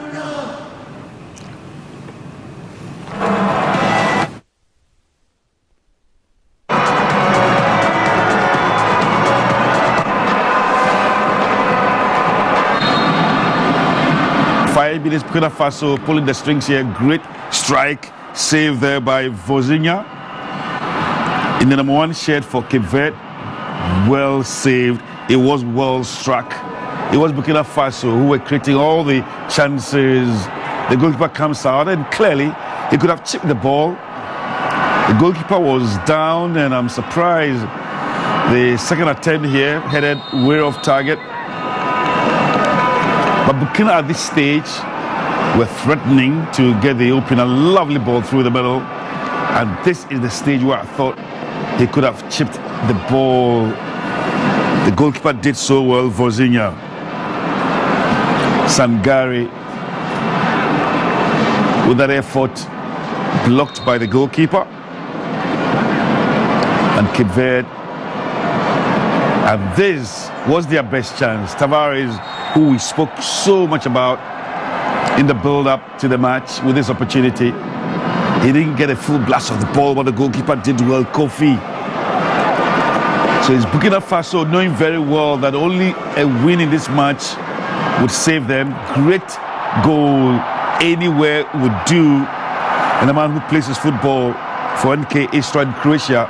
Burkina Faso pulling the strings here. Great strike, save there by Vozinha. In the number 1 shirt for Cape Verde, well saved. It was well struck. It was Burkina Faso who were creating all the chances. The goalkeeper comes out, and clearly he could have chipped the ball. The goalkeeper was down, and I'm surprised the second attempt here headed way off target. But Burkina at this stage were threatening to get the opener. Lovely ball through the middle, and this is the stage where I thought he could have chipped the ball. The goalkeeper did so well, Vozinha. Sangare, with that effort, blocked by the goalkeeper. And Cape Verde, and this was their best chance. Tavares, who we spoke so much about in the build-up to the match, with this opportunity, he didn't get a full blast of the ball, but the goalkeeper did well, Kofi. So it's Burkina Faso knowing very well that only a win in this match would save them. Great goal anywhere would do. And the man who plays his football for NK Istra in Croatia,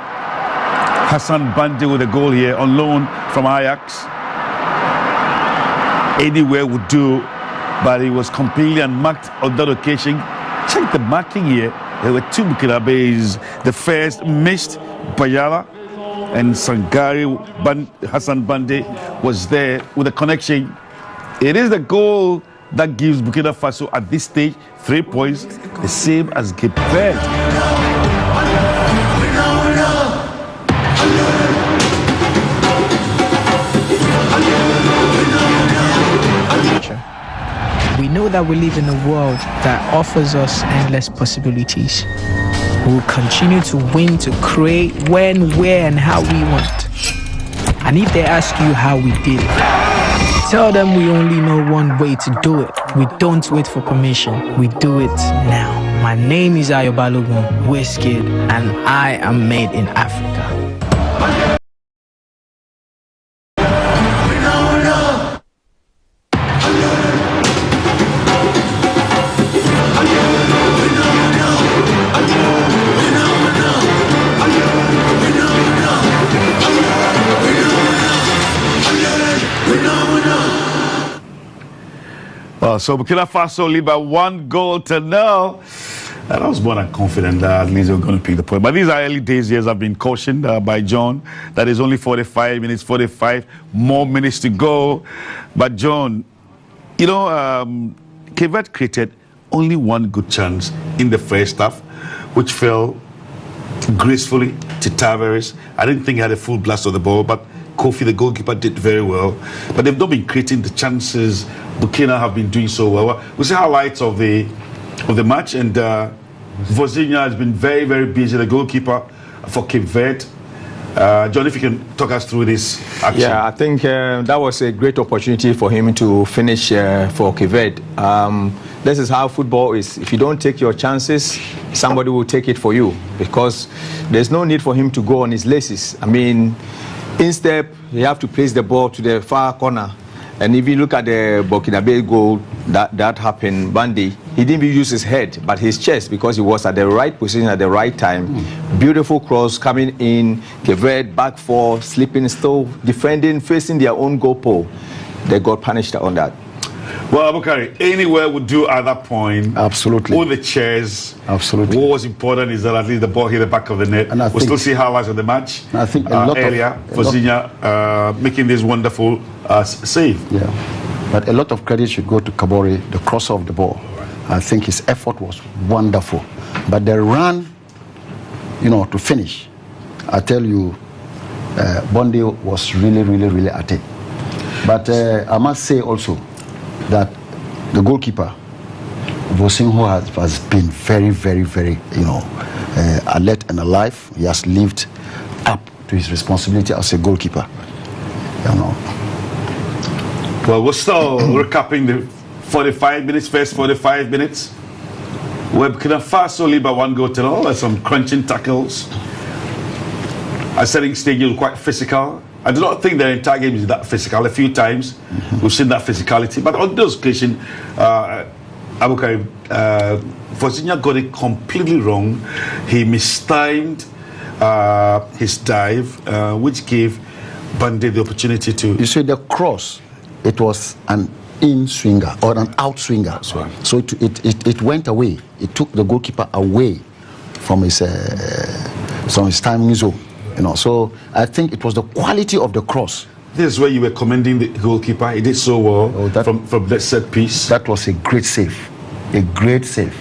Hassan Bande, with a goal here on loan from Ajax. Anywhere would do, but he was completely unmarked on that occasion. Check the marking here. There were 2 Burkinabés. The first missed Bayala, and Sangare, Hassan Bande was there with a connection. It is the goal that gives Burkina Faso at this stage 3 points, the same as Cape Verde. We know that we live in a world that offers us endless possibilities. We'll continue to win, to create when, where, and how we want. And if they ask you how we did it, tell them we only know one way to do it. We don't wait for permission. We do it now. My name is Ayo Balogun, Wizkid, and I am made in Africa. So Burkina Faso lead by 1-0. And I was more than confident that at least they were going to pick the point. But these are early days. Yes, I've been cautioned by John that it's only 45 minutes, 45 more minutes to go. But John, you know, Cape Verde created only 1 good chance in the first half, which fell gracefully to Tavares. I didn't think he had a full blast of the ball, but Kofi, the goalkeeper, did very well. But they've not been creating the chances. Burkina have been doing so well. We'll see highlights of the match, and Vozinha has been very, very busy, the goalkeeper for Cape Verde. John, if you can talk us through this action. Yeah, I think that was a great opportunity for him to finish for Cape Verde. This is how football is. If you don't take your chances, somebody will take it for you, because there's no need for him to go on his laces. I mean, instead, you have to place the ball to the far corner. And if you look at the Burkina Faso goal that happened, Bandi, he didn't even use his head, but his chest, because he was at the right position at the right time. Beautiful cross coming in, Cape Verde back four, sleeping, still defending, facing their own goal pole. They got punished on that. Well, Abukari, anywhere would do at that point. Absolutely. All the chairs. Absolutely. What was important is that at least the ball hit the back of the net. And we'll still see highlights of the match. I think a lot earlier for Zinya making this wonderful save. Yeah. But a lot of credit should go to Kabore, the crosser of the ball. I think his effort was wonderful. But the run, to finish, I tell you, Bondi was really at it. But I must say also that the goalkeeper, Bosinho, has been very, alert and alive. He has lived up to his responsibility as a goalkeeper. Well, we're still recapping the 45 minutes, first 45 minutes. Where Burkina Faso lead by 1 goal to 0. There's some crunching tackles. At setting stage, it was quite physical. I do not think the entire game is that physical. A few times we've seen that physicality, but on those occasions, Abukari, Zinya got it completely wrong. He mistimed his dive, which gave Bande the opportunity to. You see, the cross, it was an in-swinger or an out-swinger. So it went away. It took the goalkeeper away from his timing zone. So I think it was the quality of the cross. This is where you were commending the goalkeeper. He did so well from that set piece. That was a great save. A great save.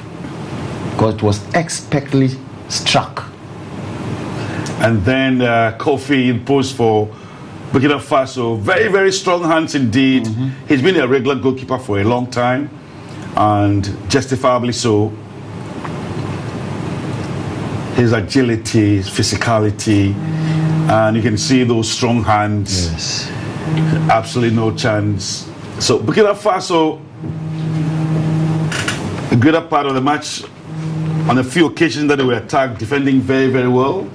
Because it was expertly struck. And then Kofi imposed for Burkina Faso. Very strong hands indeed. He's been a regular goalkeeper for a long time, and justifiably so. His agility, his physicality, and you can see those strong hands. Yes. Absolutely no chance. So Burkina Faso, a greater part of the match, on a few occasions that they were attacked, defending very well.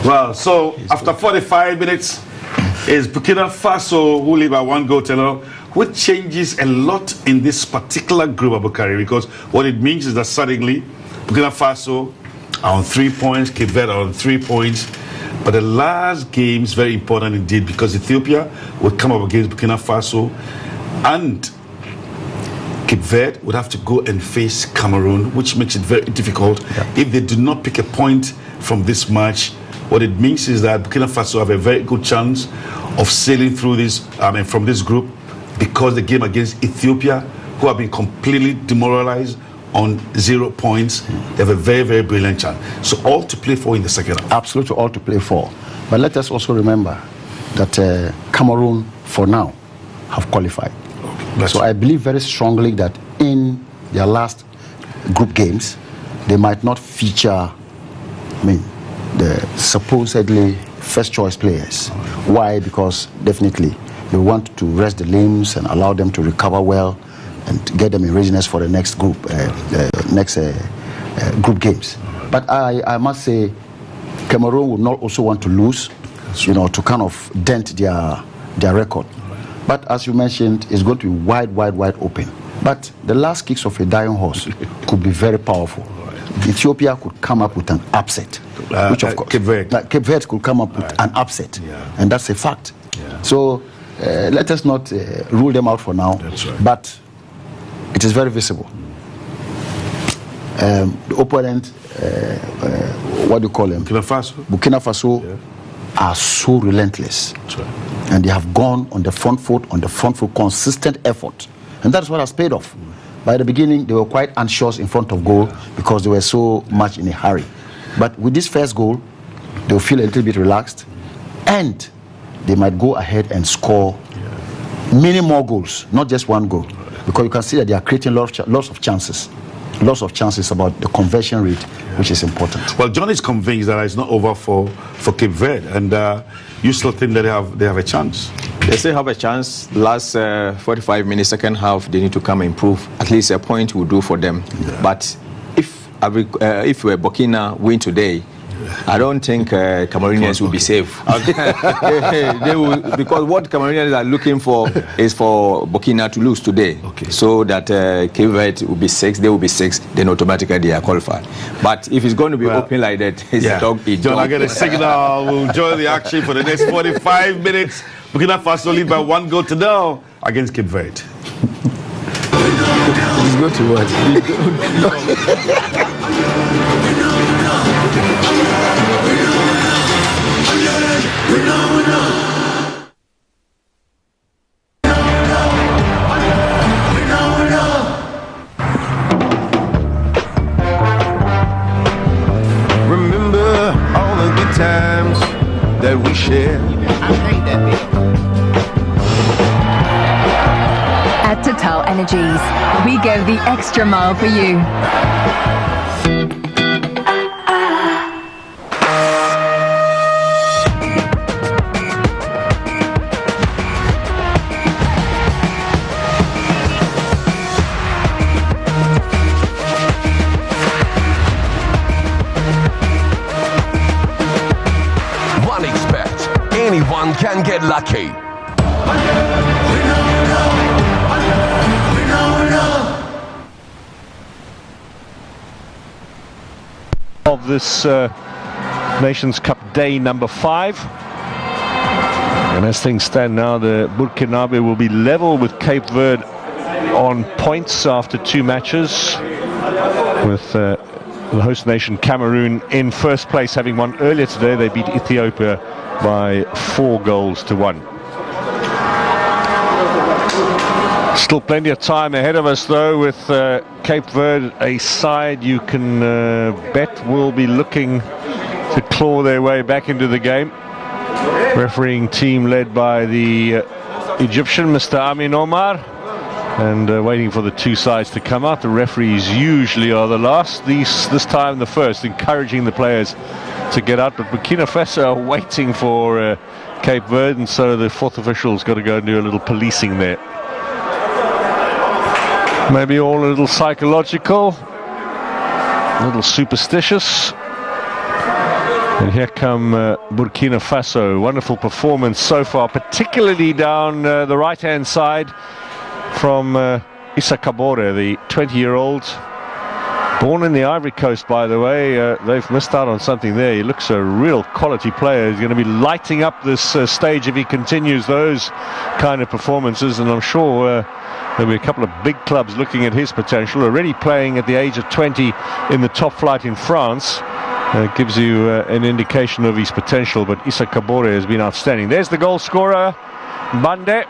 Well, so after 45 minutes, is Burkina Faso who lead by 1 goal to 0, which changes a lot in this particular group of Abukari, because what it means is that suddenly Burkina Faso are on 3 points, Cape Verde are on 3 points, but the last game is very important indeed, because Ethiopia would come up against Burkina Faso, and Cape Verde would have to go and face Cameroon, which makes it very difficult. If they do not pick a point from this match, what it means is that Burkina Faso have a very good chance of sailing through this, from this group, because the game against Ethiopia, who have been completely demoralized on 0 points, they have a very brilliant chance. So all to play for in the second half. Absolutely all to play for. But let us also remember that Cameroon, for now, have qualified. So I believe very strongly that in their last group games, they might not feature, the supposedly first choice players. Why? Because definitely they want to rest the limbs and allow them to recover well and get them in readiness for the next group group games. But I must say, Cameroon would not also want to lose, to kind of dent their record. But as you mentioned, it's going to be wide open. But the last kicks of a dying horse could be very powerful. Ethiopia could come up with an upset, which of course Cape Verde could come up with an upset, and that's a fact. So let us not rule them out for now. But it is very visible. The opponent, what do you call them? Burkina Faso are so relentless, and they have gone on the front foot, consistent effort, and that's what has paid off. By the beginning, they were quite anxious in front of goal because they were so much in a hurry. But with this first goal, they'll feel a little bit relaxed, and they might go ahead and score many more goals, not just one goal, because you can see that they are creating lots of chances about the conversion rate, which is important. Well, John is convinced that it's not over for Cape Verde, and you still think that they have a chance? They still have a chance. Last 45 minutes, second half, they need to come and improve. At least a point will do for them. Yeah. But if Burkina win today, I don't think Cameroonians will be safe. They will, because what Cameroonians are looking for is for Burkina to lose today, so that Cape Verde will be 6, they will be 6, then automatically they are qualified. But if it's going to be open like that, it's a dog eat dog. John, I get a signal. We'll join the action for the next 45 minutes. Burkina Faso lead by 1 goal to 0 against Cape Verde. He's going to what? Remember all the good times that we shared. At Total Energies, we go the extra mile for you. Anyone can get lucky. Of this Nations Cup day number 5, and as things stand now, the Burkinabe will be level with Cape Verde on points after 2 matches, with the host nation Cameroon in first place, having won earlier today. They beat Ethiopia by 4 goals to 1. Still plenty of time ahead of us, though, with Cape Verde, a side you can bet will be looking to claw their way back into the game. Refereeing team led by the Egyptian, Mr. Amin Omar, and waiting for the 2 sides to come out. The referees usually are the last, this time the first, encouraging the players to get out, but Burkina Faso are waiting for Cape Verde, and so the 4th official's got to go and do a little policing there. Maybe all a little psychological, a little superstitious. And here come Burkina Faso. Wonderful performance so far, particularly down the right-hand side from Issa Kabore, the 20-year-old. Born in the Ivory Coast, by the way. They've missed out on something there. He looks a real quality player. He's going to be lighting up this stage if he continues those kind of performances, and I'm sure there'll be a couple of big clubs looking at his potential. Already playing at the age of 20 in the top flight in France. Gives you an indication of his potential, but Issa Kabore has been outstanding. There's the goal scorer, Bande,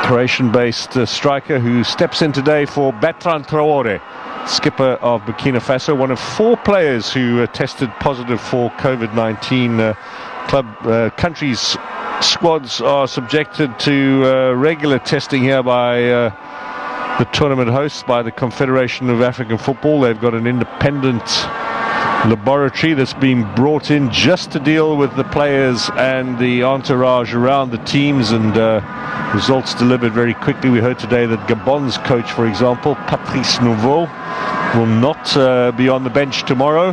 Croatian-based striker who steps in today for Bertrand Traoré, skipper of Burkina Faso, one of 4 players who tested positive for COVID-19. Countries' squads are subjected to regular testing here by the tournament hosts, by the Confederation of African Football. They've got an independent laboratory that's been brought in just to deal with the players and the entourage around the teams, and results delivered very quickly. We heard today that Gabon's coach, for example, Patrice Nouveau, will not be on the bench tomorrow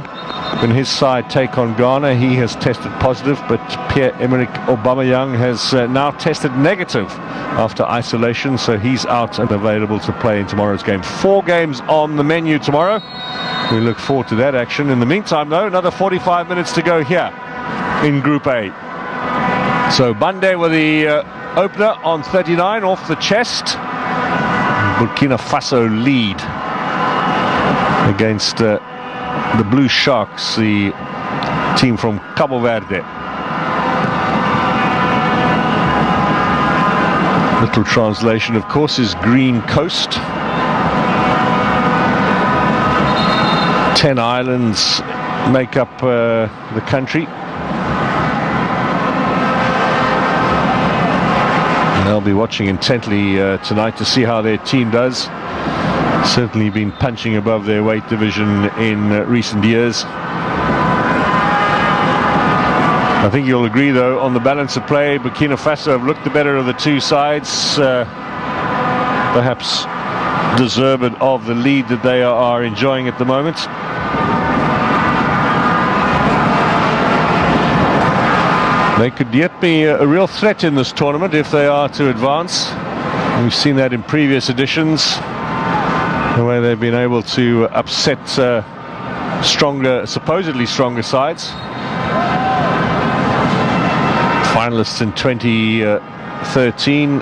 when his side take on Ghana. He has tested positive, but Pierre-Emerick Aubameyang has now tested negative after isolation, so he's out and available to play in tomorrow's game. 4 games on the menu tomorrow. We look forward to that action. In the meantime, though, another 45 minutes to go here in Group A. So Bande with the opener on 39 off the chest. Burkina Faso lead against the Blue Sharks, the team from Cabo Verde. Little translation, of course, is Green Coast. 10 islands make up the country. And they'll be watching intently tonight to see how their team does. Certainly been punching above their weight division in recent years. I think you'll agree, though, on the balance of play, Burkina Faso have looked the better of the two sides. Perhaps deserved of the lead that they are enjoying at the moment. They could yet be a real threat in this tournament if they are to advance. We've seen that in previous editions, the way they've been able to upset supposedly stronger sides. Finalists in 2013,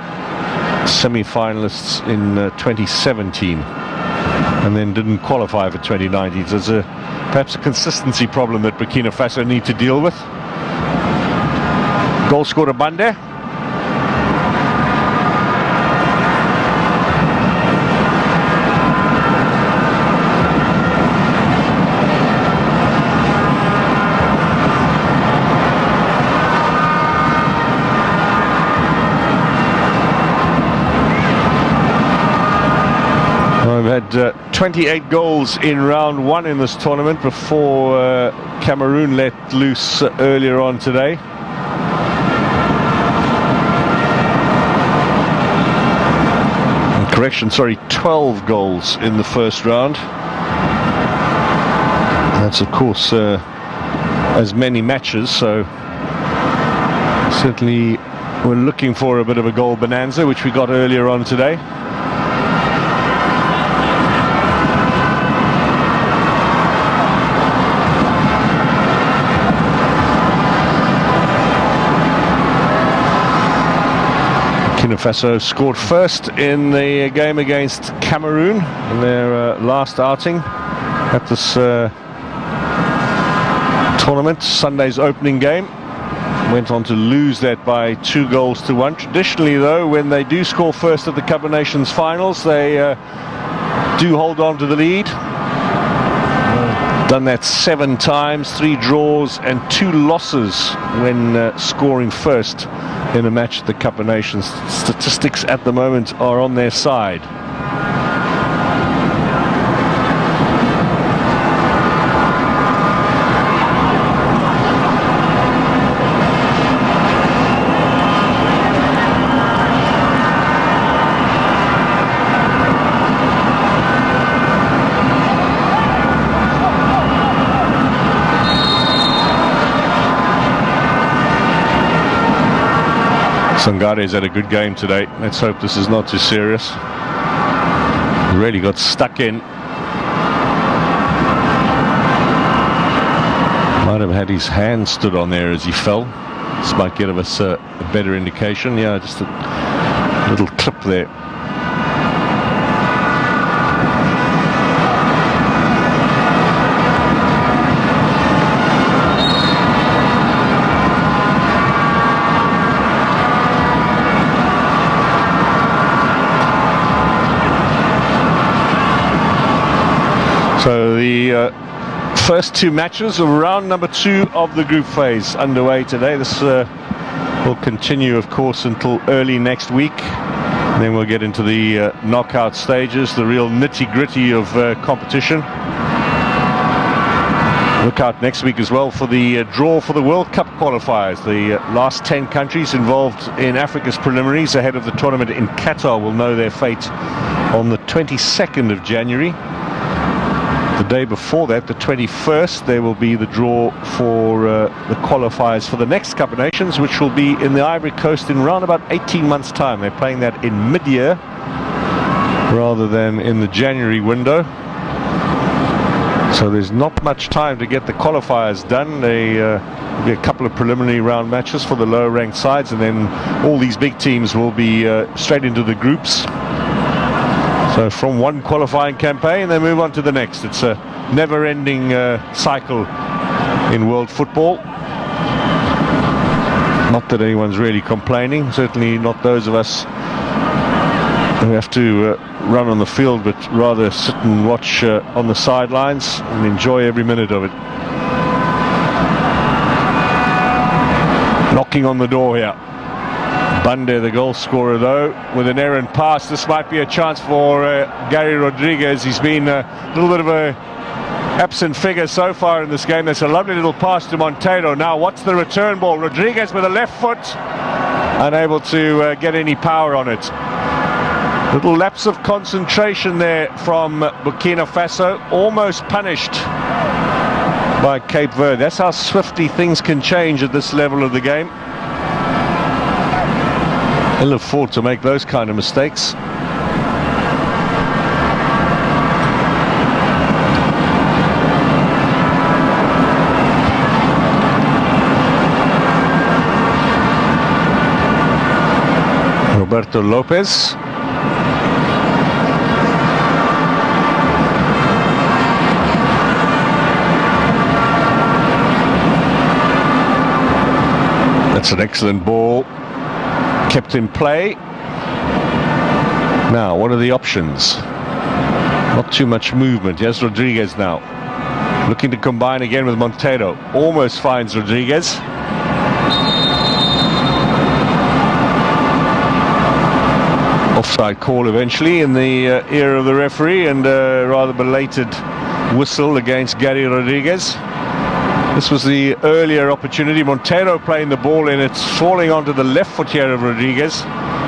semi-finalists in 2017, and then didn't qualify for 2019. So there's perhaps a consistency problem that Burkina Faso need to deal with. Goal scorer Bande. We've had 28 goals in round one in this tournament before Cameroon let loose earlier on today. Correction, sorry, 12 goals in the first round. That's, of course, as many matches, so certainly we're looking for a bit of a goal bonanza, which we got earlier on today. Burkina Faso scored first in the game against Cameroon in their last outing at this tournament. Sunday's opening game. Went on to lose that by 2-1. Traditionally, though, when they do score first at the Cup of Nations finals, they do hold on to the lead. Done that 7 times, 3 draws and 2 losses when scoring first in a match at the Cup of Nations. Statistics at the moment are on their side. Sangare's had a good game today. Let's hope this is not too serious. He really got stuck in. Might have had his hand stood on there as he fell. This might give us a better indication. Yeah, just a little clip there. So the first 2 matches of round number 2 of the group phase underway today. This will continue, of course, until early next week. And then we'll get into the knockout stages, the real nitty-gritty of competition. Look out next week as well for the draw for the World Cup qualifiers. The last 10 countries involved in Africa's preliminaries ahead of the tournament in Qatar will know their fate on the 22nd of January. The day before that, the 21st, there will be the draw for the qualifiers for the next Cup of Nations, which will be in the Ivory Coast in around about 18 months' time. They're playing that in mid-year rather than in the January window. So there's not much time to get the qualifiers done. There'll be a couple of preliminary round matches for the lower-ranked sides, and then all these big teams will be straight into the groups. So from one qualifying campaign, they move on to the next. It's a never-ending cycle in world football. Not that anyone's really complaining, certainly not those of us who have to run on the field, but rather sit and watch on the sidelines and enjoy every minute of it. Knocking on the door here. Bande, the goal scorer, though, with an errant pass. This might be a chance for Gary Rodriguez. He's been a little bit of a absent figure so far in this game. There's a lovely little pass to Monteiro. Now, what's the return ball? Rodriguez with a left foot, unable to get any power on it. Little lapse of concentration there from Burkina Faso, almost punished by Cape Verde. That's how swiftly things can change at this level of the game. They'll afford to make those kind of mistakes. Roberto Lopez. That's an excellent ball, kept in play. Now, what are the options? Not too much movement. Here's Rodriguez now, looking to combine again with Monteiro. Almost finds Rodriguez. Offside call eventually in the ear of the referee, and a rather belated whistle against Gary Rodriguez. This was the earlier opportunity. Monteiro playing the ball in. It's falling onto the left foot here of Rodriguez.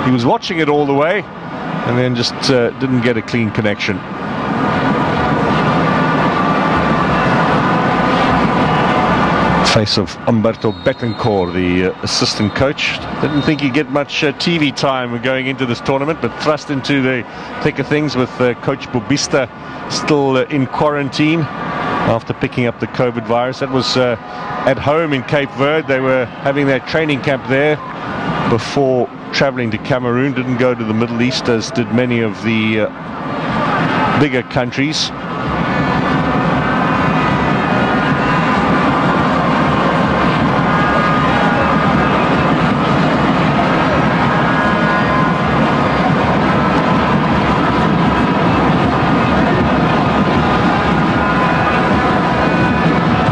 He was watching it all the way and then just didn't get a clean connection. Face of Umberto Betancourt, the assistant coach. Didn't think he'd get much TV time going into this tournament, but thrust into the thick of things with Coach Bubista still in quarantine after picking up the COVID virus. That was at home in Cape Verde. They were having their training camp there before traveling to Cameroon. Didn't go to the Middle East as did many of the bigger countries.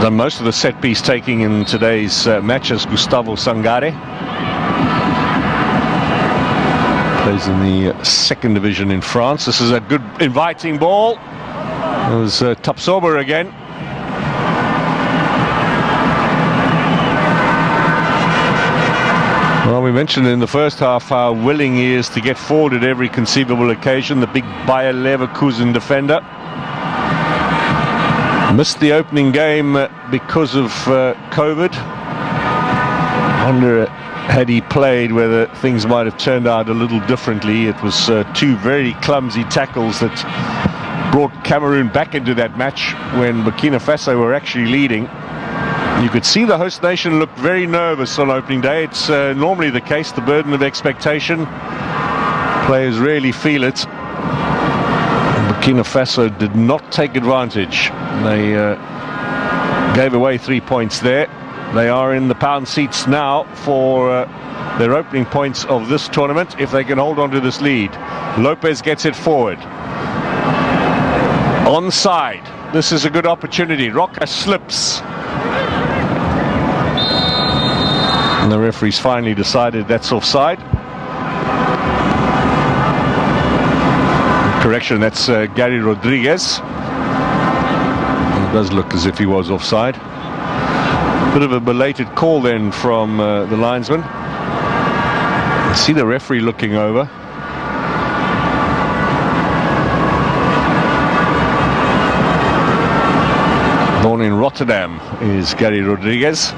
Done most of the set piece taking in today's matches. Gustavo Sangare plays in the second division in France. This is a good inviting ball. It was Tapsoba again. Well, we mentioned in the first half how willing he is to get forward at every conceivable occasion. The big Bayer Leverkusen defender. Missed the opening game because of COVID. Wonder had he played whether things might have turned out a little differently. It was two very clumsy tackles that brought Cameroon back into that match when Burkina Faso were actually leading. You could see the host nation looked very nervous on opening day. It's normally the case, the burden of expectation. Players really feel it. Burkina Faso did not take advantage. They gave away 3 points there. They are in the pound seats now for their opening points of this tournament, if they can hold on to this lead. Lopez gets it forward. Onside. This is a good opportunity. Roca slips. And the referee's finally decided that's offside. Correction, that's Gary Rodriguez. And it does look as if he was offside. Bit of a belated call then from the linesman. You see the referee looking over. Born in Rotterdam is Gary Rodriguez.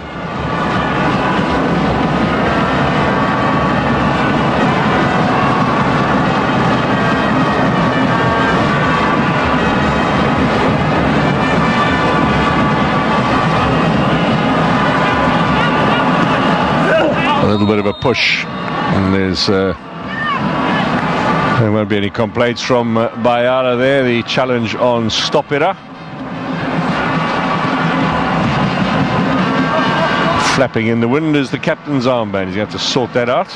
A little bit of a push, and there won't be any complaints from Bayala there. The challenge on Stopera. Flapping in the wind is the captain's armband. He's going to have to sort that out.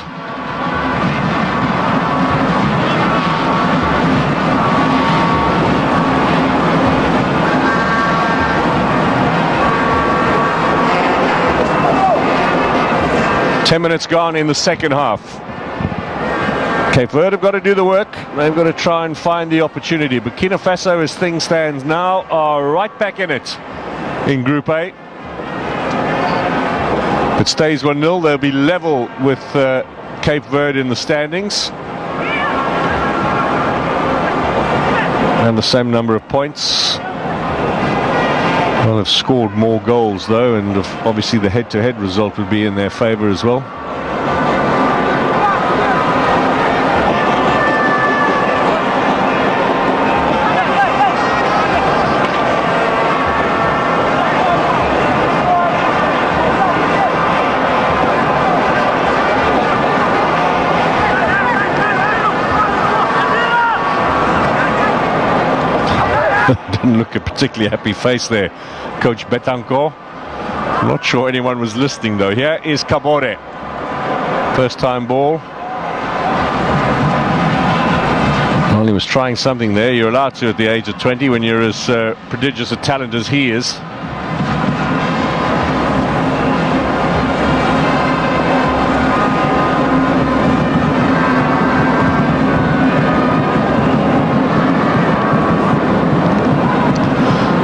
10 minutes gone in the second half. Cape Verde have got to do the work. They've got to try and find the opportunity. Burkina Faso, as things stand now, are right back in it in Group A. If it stays 1-0, they'll be level with Cape Verde in the standings. And the same number of points. Well, they've scored more goals, though, and obviously the head-to-head result would be in their favour as well. Didn't look a particularly happy face there, Coach Betancourt. Not sure anyone was listening, though. Here is Kabore. First time ball. Well, he was trying something there. You're allowed to at the age of 20 when you're as prodigious a talent as he is.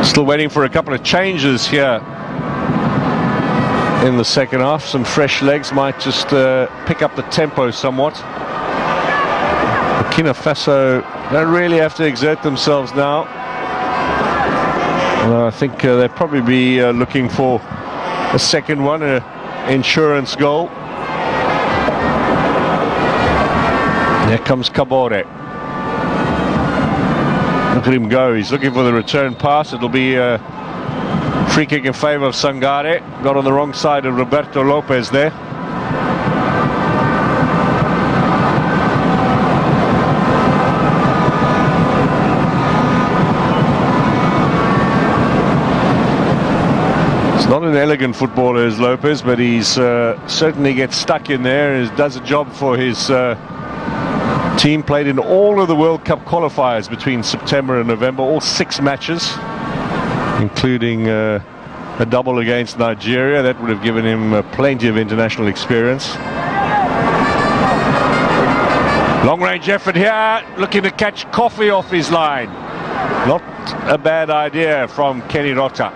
Still waiting for a couple of changes here in the second half. Some fresh legs might just pick up the tempo somewhat. Burkina Faso don't really have to exert themselves now. I think they'll probably be looking for a second one, an insurance goal. Here comes Kabore. Look at him go. He's looking for the return pass. It'll be a free kick in favour of Sangare. Got on the wrong side of Roberto Lopez there. It's not an elegant footballer as Lopez, but he's certainly gets stuck in there and does a job for his team. Played in all of the World Cup qualifiers between September and November, all 6 matches, including a double against Nigeria. That would have given him plenty of international experience. Long range effort here, looking to catch Coffee off his line. Not a bad idea from Kenny Rota.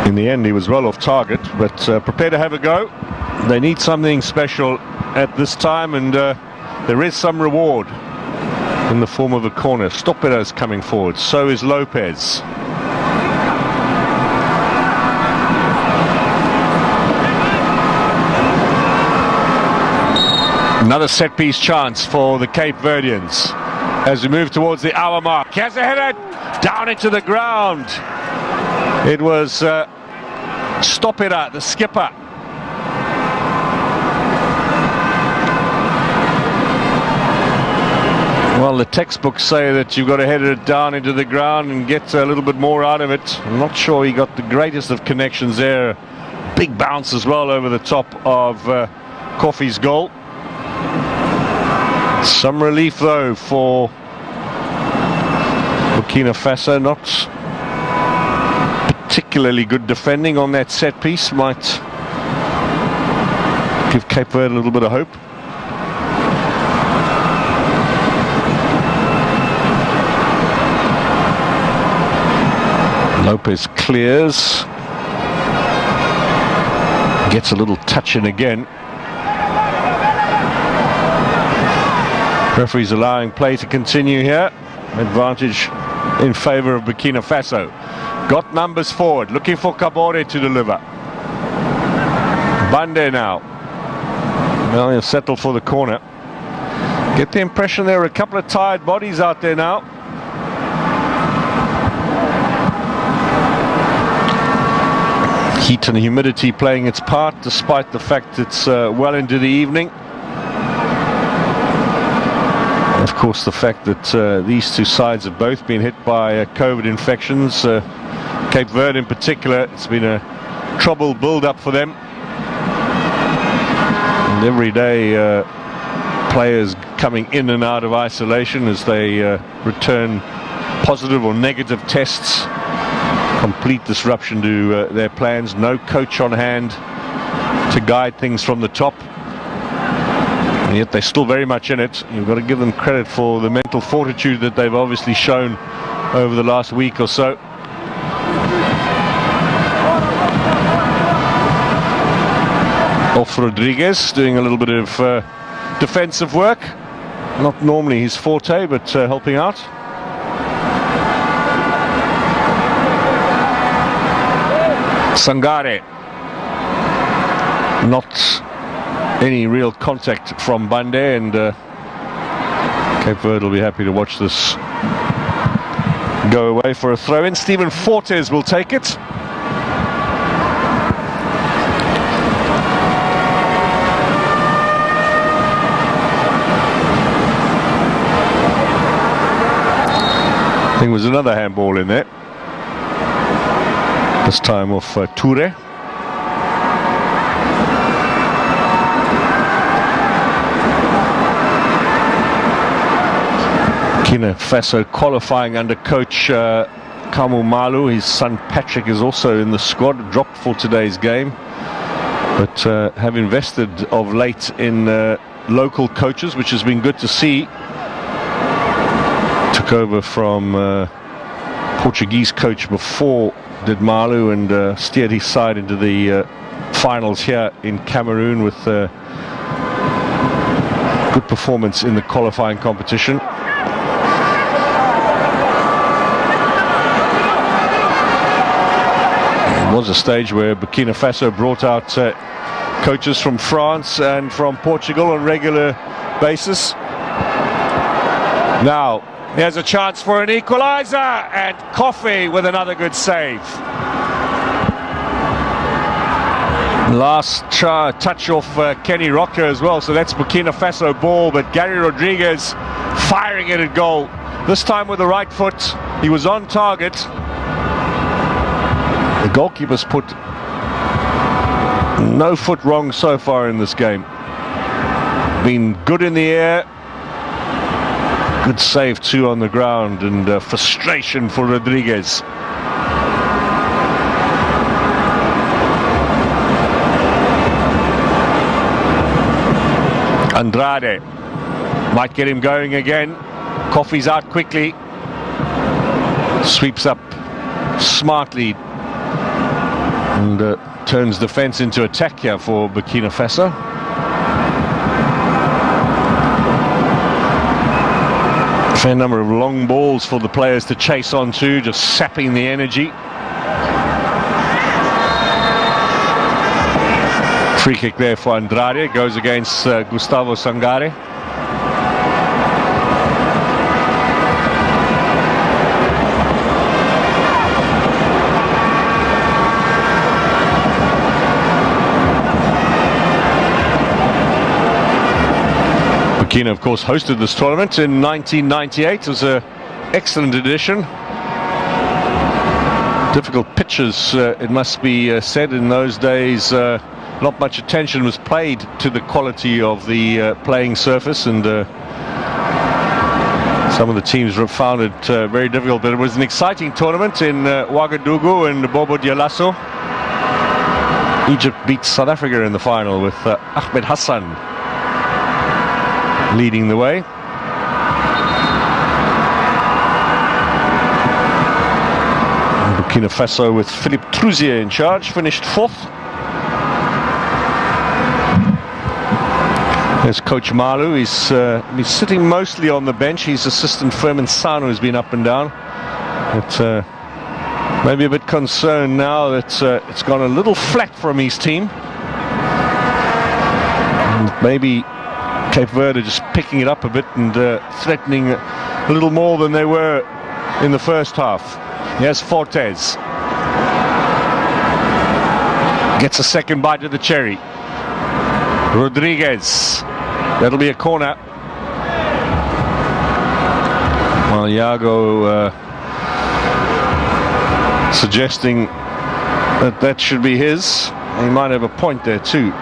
In the end, he was well off target, but prepared to have a go. They need something special at this time, and there is some reward in the form of a corner. Stopera is coming forward, so is Lopez. Another set-piece chance for the Cape Verdeans as we move towards the hour mark. He has a header down into the ground. It was Stopera, the skipper. Well, the textbooks say that you've got to head it down into the ground and get a little bit more out of it. I'm not sure he got the greatest of connections there. Big bounce as well over the top of Coffee's goal. Some relief, though, for Burkina Faso. Not particularly good defending on that set piece. Might give Cape Verde a little bit of hope. Lopez clears, gets a little touch in again. Referee's allowing play to continue here. Advantage in favour of Burkina Faso. Got numbers forward, looking for Kabore to deliver. Bande now. Well, he'll settle for the corner. Get the impression there are a couple of tired bodies out there now. Heat and humidity playing its part, despite the fact it's well into the evening. Of course, the fact that these two sides have both been hit by COVID infections. Cape Verde in particular, it's been a troubled build-up for them. And every day players coming in and out of isolation as they return positive or negative tests. Complete disruption to their plans. No coach on hand to guide things from the top. And yet they're still very much in it. You've got to give them credit for the mental fortitude that they've obviously shown over the last week or so. Off Rodriguez, doing a little bit of defensive work. Not normally his forte, but helping out. Sangare. Not any real contact from Bande, and Cape Verde will be happy to watch this go away for a throw-in. Stephen Fortes will take it. I think there was another handball in there. This time off Toure. Burkina Faso qualifying under coach Kamu Malu. His son Patrick is also in the squad, dropped for today's game, but have invested of late in local coaches, which has been good to see. Took over from Portuguese coach before did Malu, and steered his side into the finals here in Cameroon with good performance in the qualifying competition. There was a stage where Burkina Faso brought out coaches from France and from Portugal on regular basis. Now here's a chance for an equaliser, and Coffey with another good save. Last touch off Kenny Rocker as well, so that's Burkina Faso ball, but Gary Rodriguez firing it at goal. This time with the right foot, he was on target. The goalkeeper's put no foot wrong so far in this game. Been good in the air. Good save too on the ground, and frustration for Rodriguez. Andrade might get him going again. Coffey's out quickly. Sweeps up smartly and turns defense into attack here for Burkina Faso. Fair number of long balls for the players to chase onto, just sapping the energy. Free kick there for Andrade, goes against Gustavo Sangare. Burkina, of course, hosted this tournament in 1998. It was an excellent edition. Difficult pitches, it must be said. In those days, not much attention was paid to the quality of the playing surface, and some of the teams found it very difficult. But it was an exciting tournament in Ouagadougou and Bobo Dioulasso. Egypt beat South Africa in the final with Ahmed Hassan leading the way. And Burkina Faso with Philippe Trouzier in charge finished 4th. There's Coach Malu. He's sitting mostly on the bench. His assistant Fermin Sano has been up and down, but maybe a bit concerned now that it's gone a little flat from his team. And maybe Cape Verde just picking it up a bit and threatening a little more than they were in the first half. Here's Fortes. Gets a second bite of the cherry. Rodriguez. That'll be a corner. Well, Iago suggesting that should be his. He might have a point there too.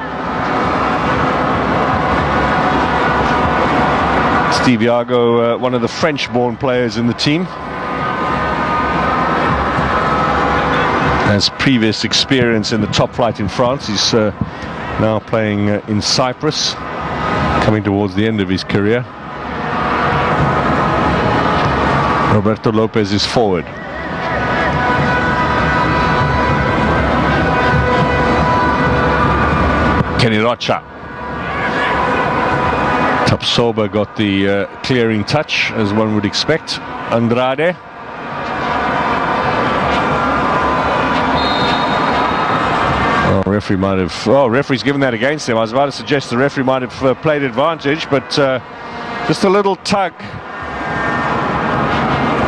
Steve Iago, one of the French-born players in the team, has previous experience in the top flight in France. He's now playing in Cyprus, coming towards the end of his career. Roberto Lopez is forward. Kenny Rocha. Tapsoba got the clearing touch, as one would expect. Andrade. Oh, referee might have... Oh, referee's given that against him. I was about to suggest the referee might have played advantage, but just a little tug.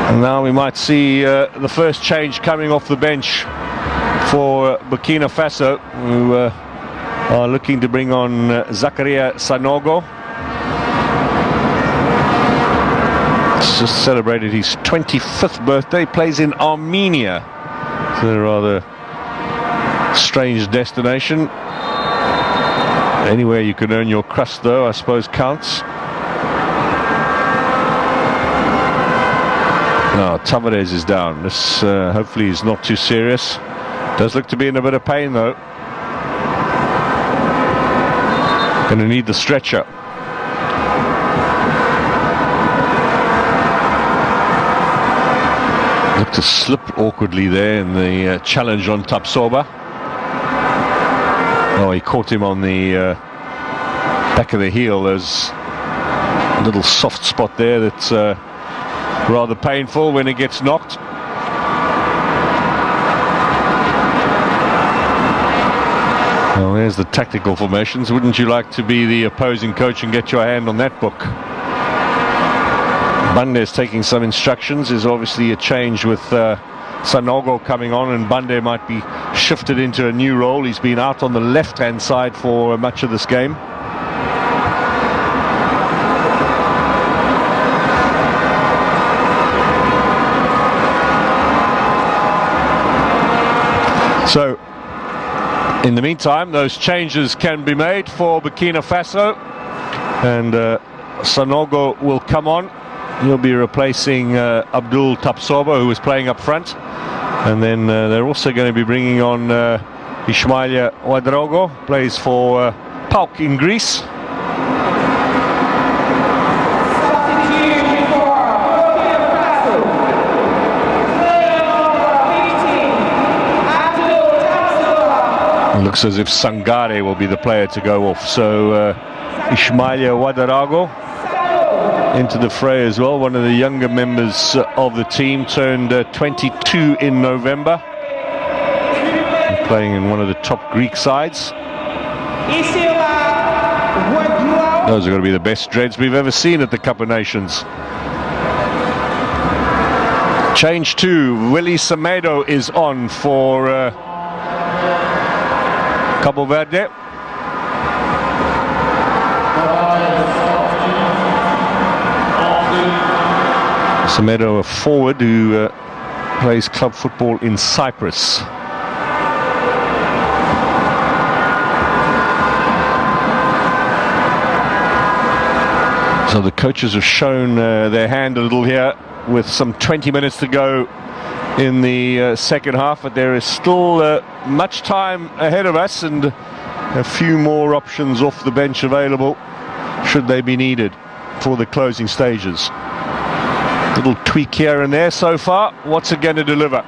And now we might see the first change coming off the bench for Burkina Faso, who are looking to bring on Zakaria Sanogo. He's just celebrated his 25th birthday. He plays in Armenia. It's a rather strange destination. Anywhere you can earn your crust, though, I suppose counts. No, Tavares is down. This hopefully is not too serious. Does look to be in a bit of pain, though. Going to need the stretcher. Looked to slip awkwardly there in the challenge on Tapsoba. Oh, he caught him on the back of the heel. There's a little soft spot there that's rather painful when it gets knocked. Well, there's the tactical formations. Wouldn't you like to be the opposing coach and get your hand on that book? Bande's taking some instructions. There's obviously a change with Sanogo coming on, and Bande might be shifted into a new role. He's been out on the left-hand side for much of this game. So, in the meantime, those changes can be made for Burkina Faso, and Sanogo will come on. He'll be replacing Abdul Tapsoba, who was playing up front. And then they're also going to be bringing on Ismaila Ouedraogo, plays for PAOK in Greece. It looks as if Sangare will be the player to go off. So Ismaila Ouedraogo into the fray as well, one of the younger members of the team, turned 22 in November, and playing in one of the top Greek sides. Those are going to be the best dreads we've ever seen at the Cup of Nations. Change 2, Willy Semedo is on for Cabo Verde. Semedo, a forward who plays club football in Cyprus. So the coaches have shown their hand a little here with some 20 minutes to go in the second half, but there is still much time ahead of us and a few more options off the bench available should they be needed for the closing stages. Little tweak here and there so far. What's it going to deliver?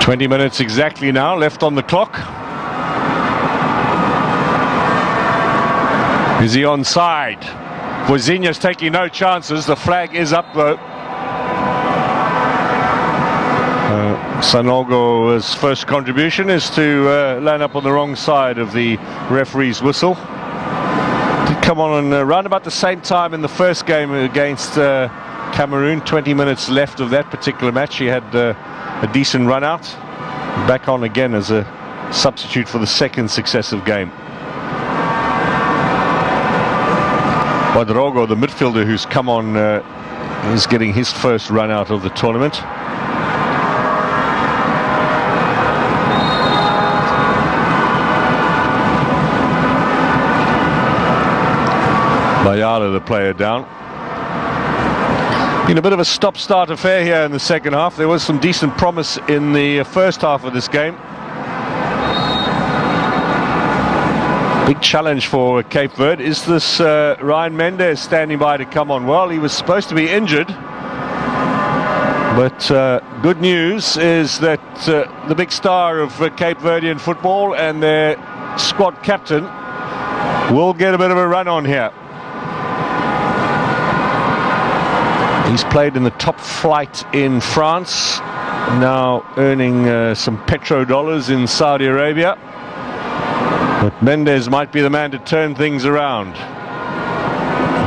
20 minutes exactly now left on the clock. Is he onside? Vozinha's taking no chances. The flag is up though. Sanogo's first contribution is to land up on the wrong side of the referee's whistle. Did come on around about the same time in the first game against Cameroon. 20 minutes left of that particular match. He had a decent run out. Back on again as a substitute for the second successive game. Ouedraogo, the midfielder who's come on, is getting his first run out of the tournament. Bayala, the player, down. Been a bit of a stop-start affair here in the second half. There was some decent promise in the first half of this game. Big challenge for Cape Verde. Is this Ryan Mendes standing by to come on? Well, he was supposed to be injured. But good news is that the big star of Cape Verdean football and their squad captain will get a bit of a run on here. He's played in the top flight in France, now earning some petrodollars in Saudi Arabia. But Mendes might be the man to turn things around.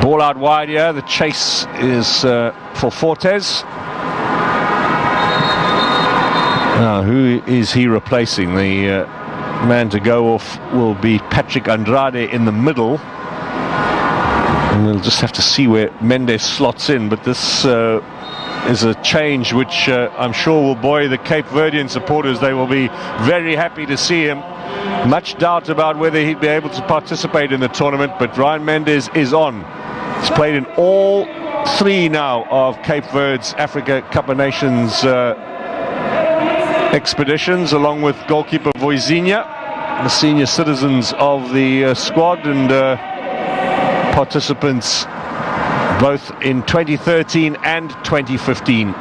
Ball out wide here. The chase is for Fortes. Now, who is he replacing? The man to go off will be Patrick Andrade in the middle. And we'll just have to see where Mendes slots in. But this is a change which I'm sure will buoy the Cape Verdean supporters. They will be very happy to see him. Much doubt about whether he'd be able to participate in the tournament, but Ryan Mendes is on. He's played in all three now of Cape Verde's Africa Cup of Nations expeditions, along with goalkeeper Vozinha, the senior citizens of the squad, and participants both in 2013 and 2015.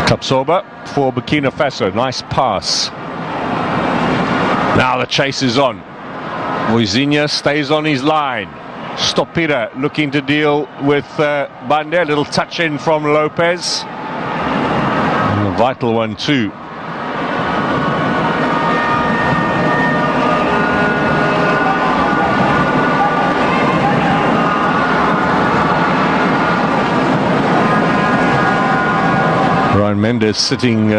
Kapsoba for Burkina Faso. Nice pass. Now the chase is on. Vozinha stays on his line. Stopira looking to deal with Bande. A little touch in from Lopez. And a vital one too. Ryan Mendes sitting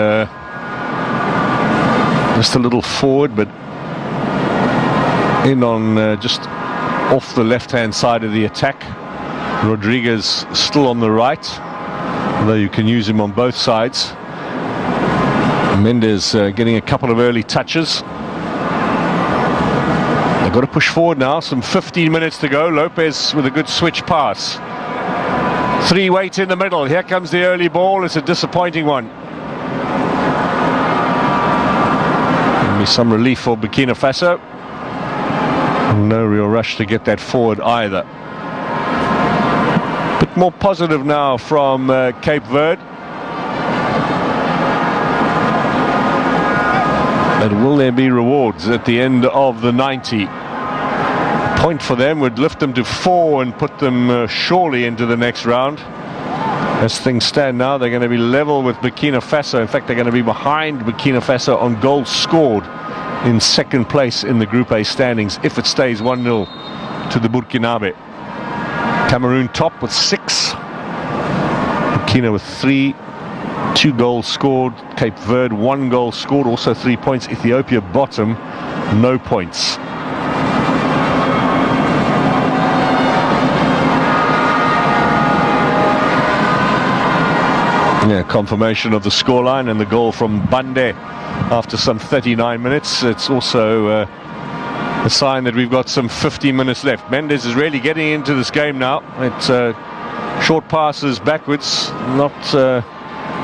just a little forward, but in on just off the left-hand side of the attack. Rodriguez still on the right, although you can use him on both sides. Mendes getting a couple of early touches. They've got to push forward now, some 15 minutes to go. Lopez with a good switch pass. Three weight in the middle. Here comes the early ball. It's a disappointing one. There'll be some relief for Burkina Faso. No real rush to get that forward either. Bit more positive now from Cape Verde. But will there be rewards at the end of the 90? Point for them would lift them to 4 and put them surely into the next round. As things stand now, they're going to be level with Burkina Faso. In fact, they're going to be behind Burkina Faso on goals scored, in second place in the Group A standings if it stays 1-0 to the Burkinabe. Cameroon top with 6. Burkina with 3. 2 goals scored. Cape Verde 1 goal scored, also 3 points. Ethiopia bottom, no points. Yeah, confirmation of the scoreline and the goal from Bande after some 39 minutes. It's also a sign that we've got some 50 minutes left. Mendes is really getting into this game now. It's short passes backwards, not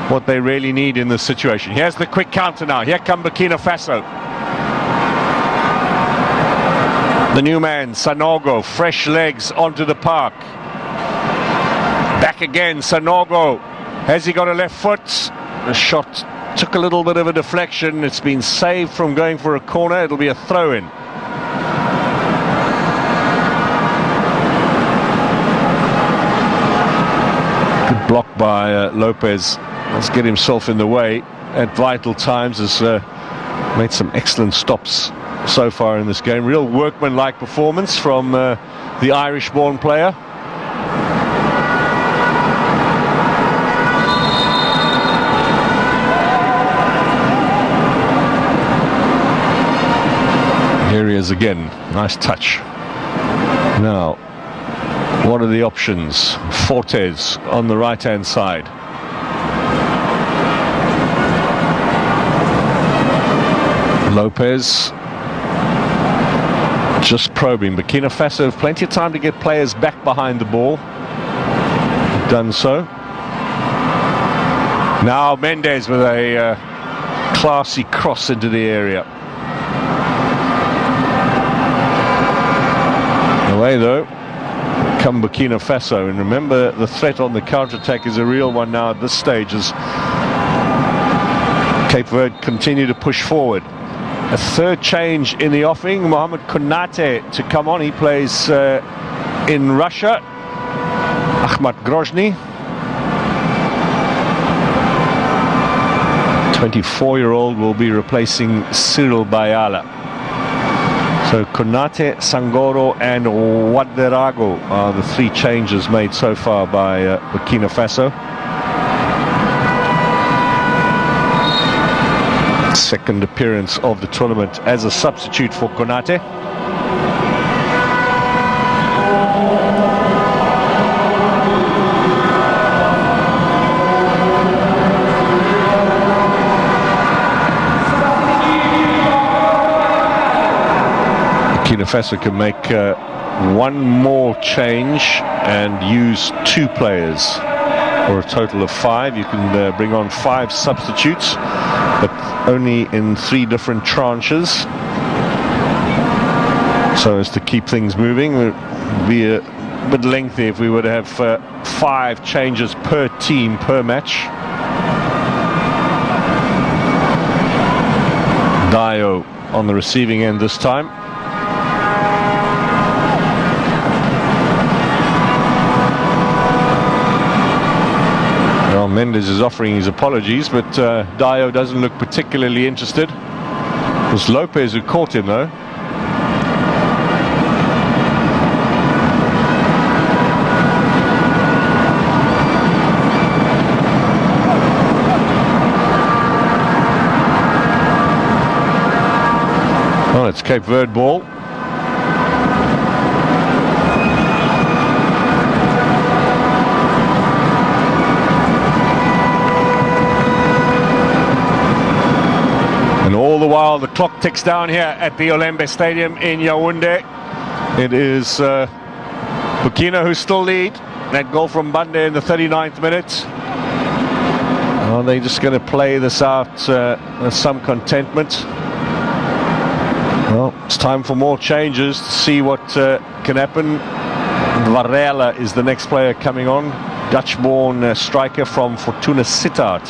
what they really need in this situation. Here's the quick counter now. Here come Burkina Faso. The new man, Sanogo, fresh legs onto the park. Back again, Sanogo. Has he got a left foot? The shot took a little bit of a deflection. It's been saved from going for a corner. It'll be a throw-in. Good block by Lopez. Let's get himself in the way at vital times. Has made some excellent stops so far in this game. Real workman-like performance from the Irish-born player. Here he is again. Nice touch. Now, what are the options? Fortes on the right-hand side. Lopez just probing. Burkina Faso have plenty of time to get players back behind the ball. Done so. Now Mendes with a classy cross into the area. Away though come Burkina Faso, and remember the threat on the counter-attack is a real one now at this stage as Cape Verde continue to push forward. A third change in the offing, Mohamed Konate to come on. He plays in Russia. Ahmad Grozny, 24-year-old, will be replacing Cyril Bayala. So Konate, Sangoro and Ouedraogo are the three changes made so far by Burkina Faso. Second appearance of the tournament as a substitute for Konate. Burkina Faso can make one more change and use two players for a total of 5. You can bring on 5 substitutes, but only in 3 different tranches, so as to keep things moving. It would be a bit lengthy if we were to have 5 changes per team per match. Dio on the receiving end this time. Mendes is offering his apologies, but Dio doesn't look particularly interested. It was Lopez who caught him though. Well, it's Cape Verde ball. All the while the clock ticks down here at the Olembe Stadium in Yaoundé. It is Burkina who still lead. That goal from Bande in the 39th minute. Are they just going to play this out with some contentment? Well, it's time for more changes to see what can happen. Varela is the next player coming on. Dutch-born striker from Fortuna Sittard,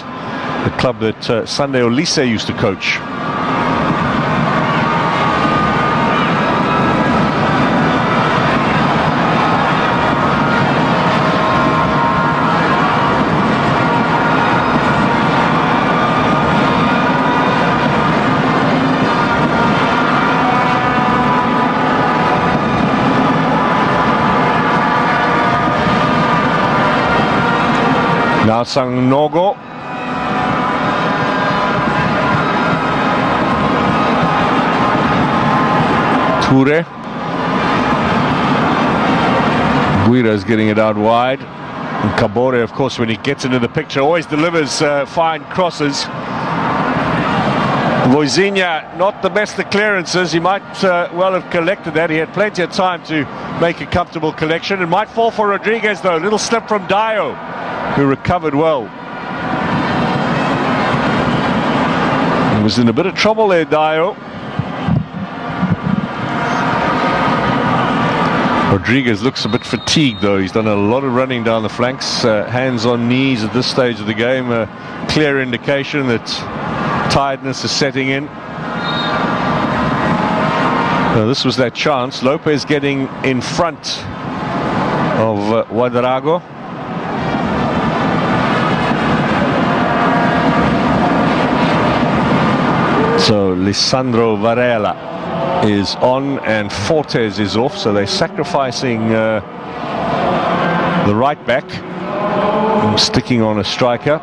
the club that Sunday Olise used to coach. Now Sanogo. Toure. Guira is getting it out wide. And Kabore, of course, when he gets into the picture, always delivers fine crosses. Voisinha, not the best of clearances. He might well have collected that. He had plenty of time to make a comfortable collection. It might fall for Rodriguez, though. Little slip from Dio, who recovered well. was in a bit of trouble there, Dio. Rodriguez looks a bit fatigued though. He's done a lot of running down the flanks, hands on knees at this stage of the game, a clear indication that tiredness is setting in. Now, this was that chance. Lopez getting in front of Ouedraogo. So Lisandro Varela is on and Fortes is off, so they're sacrificing the right back and sticking on a striker.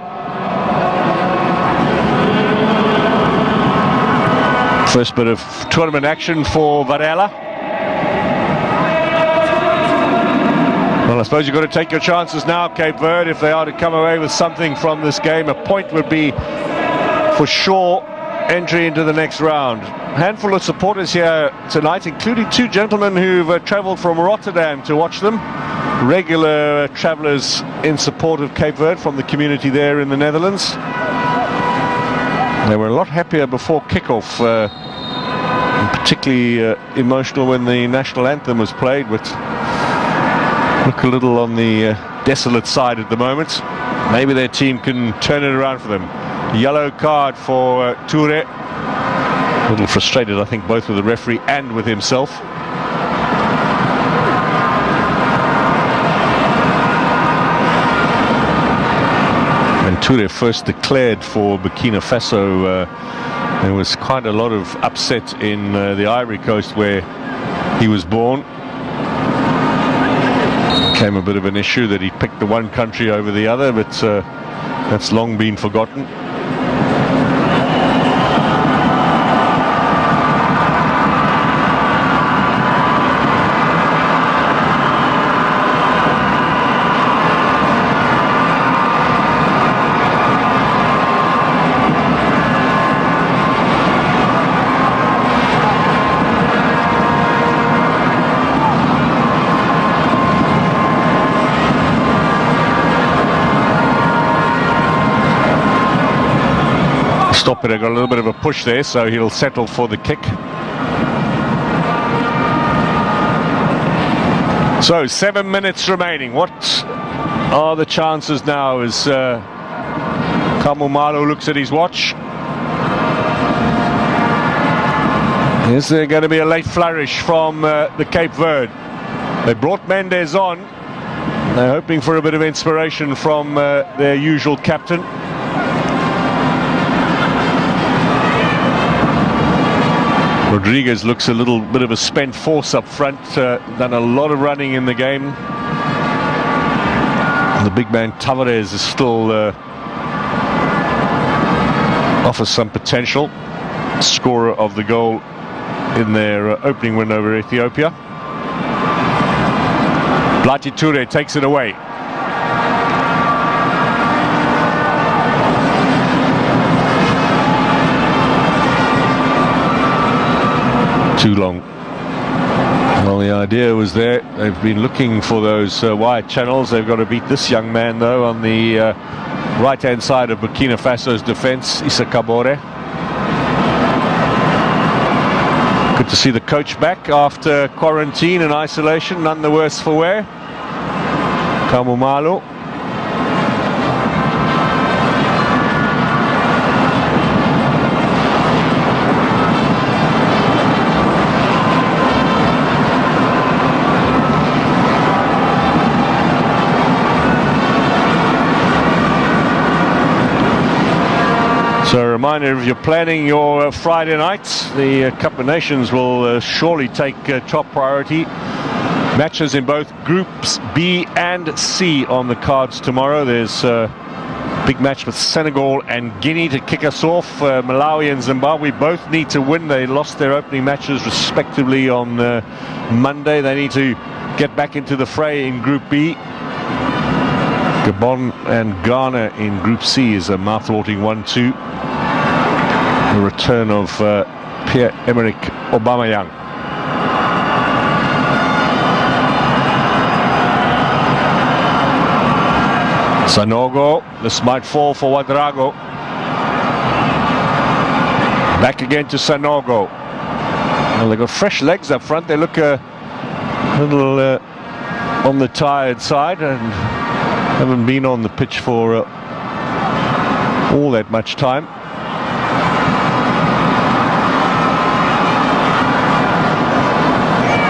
First bit of tournament action for Varela. Well, I suppose you've got to take your chances now, Cape Verde, if they are to come away with something from this game. A point would be for sure entry into the next round. A handful of supporters here tonight, including two gentlemen who've travelled from Rotterdam to watch them. Regular travellers in support of Cape Verde from the community there in the Netherlands. They were a lot happier before kickoff, and particularly emotional when the national anthem was played, but look a little on the desolate side at the moment. Maybe their team can turn it around for them. Yellow card for Toure. A little frustrated, I think, both with the referee and with himself. When Toure first declared for Burkina Faso, there was quite a lot of upset in the Ivory Coast where he was born. Became a bit of an issue that he picked the one country over the other, but that's long been forgotten. Stop it, got a little bit of a push there, so he'll settle for the kick. So 7 minutes remaining. What are the chances now as Kamumalo looks at his watch? Is there going to be a late flourish from the Cape Verde? They brought Mendes on. They're hoping for a bit of inspiration from their usual captain. Rodriguez looks a little bit of a spent force up front, done a lot of running in the game. And the big man Tavares is still offers some potential. Scorer of the goal in their opening win over Ethiopia. Blati Toure takes it away. Too long. Well, the idea was there. They've been looking for those wide channels. They've got to beat this young man, though, on the right-hand side of Burkina Faso's defence, Issa Kabore. Good to see the coach back after quarantine and isolation, none the worse for wear. Kamumalo. So a reminder, if you're planning your Friday nights, the Cup of Nations will surely take top priority. Matches in both Groups B and C on the cards tomorrow. There's a big match with Senegal and Guinea to kick us off. Malawi and Zimbabwe both need to win. They lost their opening matches respectively on Monday. They need to get back into the fray in Group B. Gabon and Ghana in Group C is a mouth-watering 1-2. The return of Pierre-Emerick Aubameyang. Sanogo, this might fall for Ouedraogo. Back again to Sanogo. Well, they've got fresh legs up front. They look a little on the tired side and haven't been on the pitch for all that much time.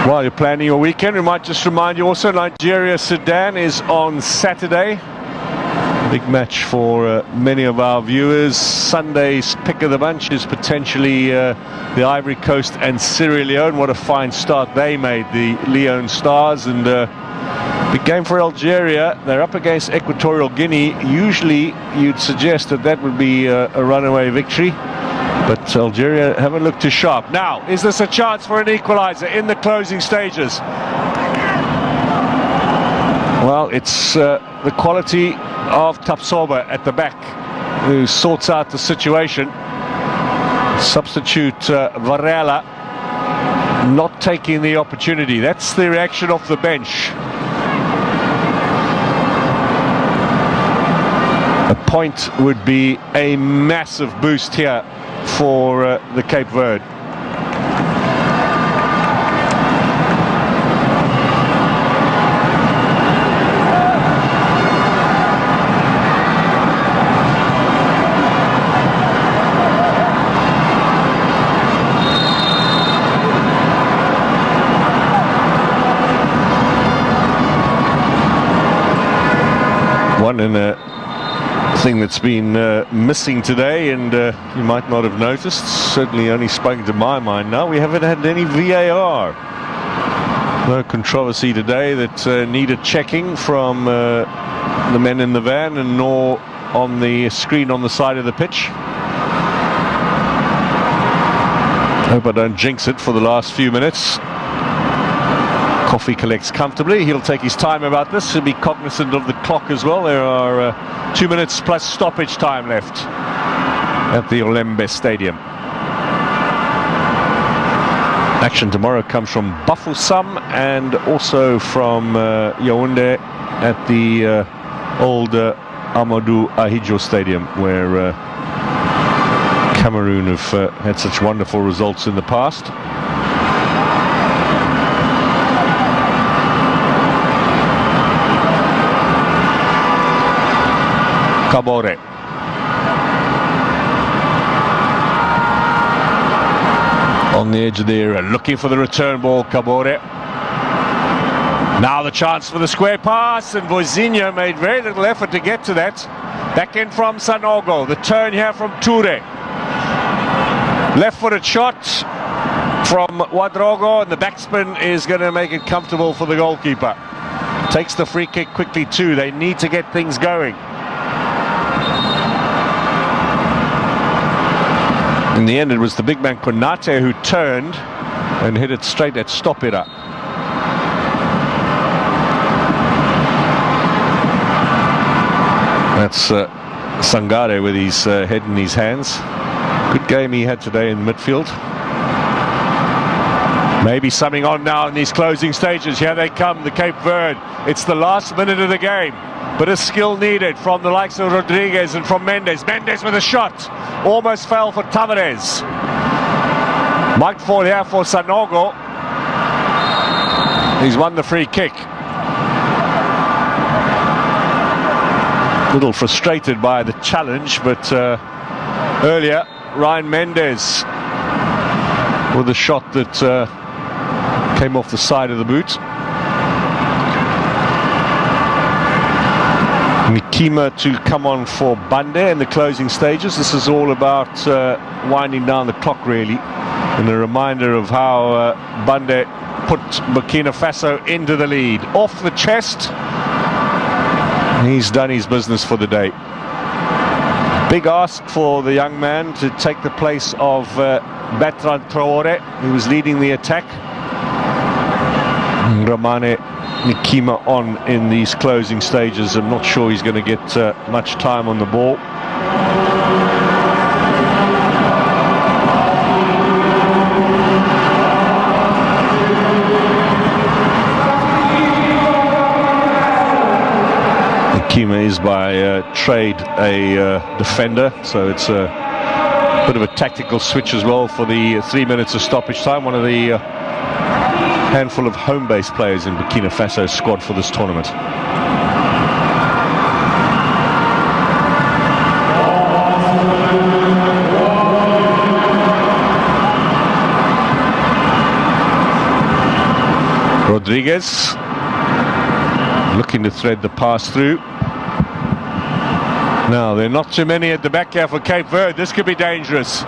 While you're planning your weekend, we might just remind you also Nigeria-Sudan is on Saturday. Big match for many of our viewers. Sunday's pick of the bunch is potentially the Ivory Coast and Sierra Leone. What a fine start they made, the Leone Stars. And big game for Algeria. They're up against Equatorial Guinea. Usually you'd suggest that that would be a runaway victory. But Algeria haven't looked too sharp. Now, is this a chance for an equaliser in the closing stages? Well, it's the quality of Tapsoba at the back who sorts out the situation. Substitute Varela not taking the opportunity. That's the reaction off the bench. A point would be a massive boost here for the Cape Verde. One in a thing that's been missing today, and you might not have noticed, certainly only spoken to my mind now, we haven't had any VAR. No controversy today that needed checking from the men in the van, and nor on the screen on the side of the pitch. Hope I don't jinx it for the last few minutes. Coffee collects comfortably. He'll take his time about this. He'll be cognizant of the clock as well. There are 2 minutes plus stoppage time left at the Olembe Stadium. Action tomorrow comes from Bafoussam and also from Yaoundé at the old Amadou Ahidjo Stadium, where Cameroon have had such wonderful results in the past. Kabore. On the edge of the area, looking for the return ball, Kabore. Now the chance for the square pass, and Vozinha made very little effort to get to that. Back in from Sanogo, the turn here from Toure. Left-footed shot from Ouedraogo, and the backspin is going to make it comfortable for the goalkeeper. Takes the free kick quickly too. They need to get things going. In the end, it was the big man Konate who turned and hit it straight at Stopira. That's Sangare with his head in his hands. Good game he had today in midfield. Maybe something on now in these closing stages. Here they come, the Cape Verde. It's the last minute of the game. Bit of skill needed from the likes of Rodriguez and from Mendes. Mendes with a shot. Almost fell for Tavares. Might fall here for Sanogo. He's won the free kick. A little frustrated by the challenge, but earlier Ryan Mendes with a shot that came off the side of the boot. Nikima to come on for Bande in the closing stages. This is all about winding down the clock, really, and a reminder of how Bande put Burkina Faso into the lead. Off the chest, he's done his business for the day. Big ask for the young man to take the place of Bertrand Traoré, who was leading the attack. Ramane Nikima on in these closing stages. I'm not sure he's going to get much time on the ball. Nikima is by trade a defender, so it's a Bit of a tactical switch as well for the 3 minutes of stoppage time. One of the handful of home-based players in Burkina Faso's squad for this tournament. Rodriguez looking to thread the pass through. Now, there are not too many at the back here for Cape Verde. This could be dangerous.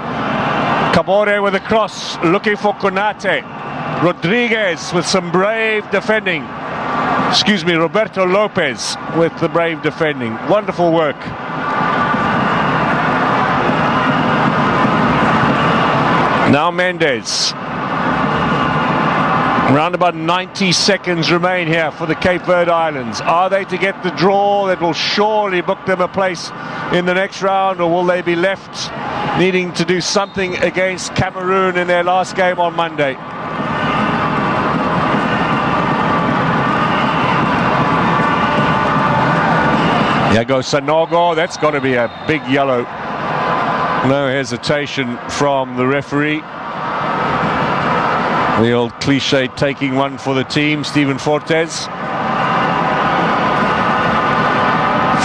Cabore with a cross, looking for Konate. Rodriguez with some brave defending. Excuse me, Roberto Lopez with the brave defending. Wonderful work. Now Mendes. Around about 90 seconds remain here for the Cape Verde Islands. Are they to get the draw that will surely book them a place in the next round, or will they be left needing to do something against Cameroon in their last game on Monday? Here goes Sanogo. That's got to be a big yellow. No hesitation from the referee. The old cliche, taking one for the team, Stephen Fortes.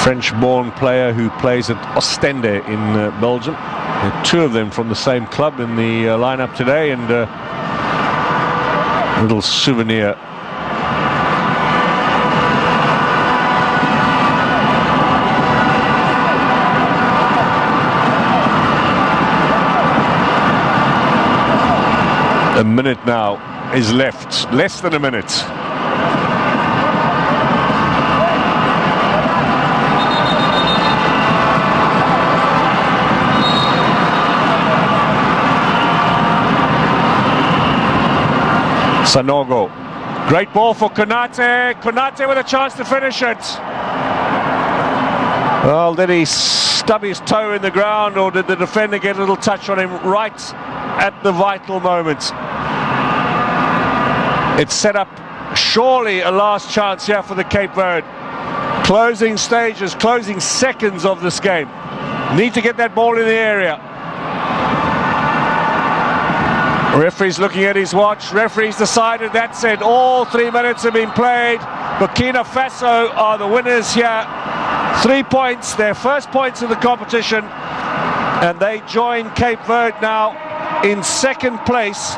French-born player who plays at Ostende in Belgium. There are two of them from the same club in the lineup today, and a little souvenir. A minute now is left, less than a minute. Sanogo, great ball for Konate. Konate with a chance to finish it. Well, did he stub his toe in the ground, or did the defender get a little touch on him right at the vital moment? It's set up surely a last chance here for the Cape Verde. Closing stages, closing seconds of this game. Need to get that ball in the area. Referee's looking at his watch. Referee's decided that's it. All 3 minutes have been played. Burkina Faso are the winners here. 3 points, their first points of the competition. And they join Cape Verde now in second place,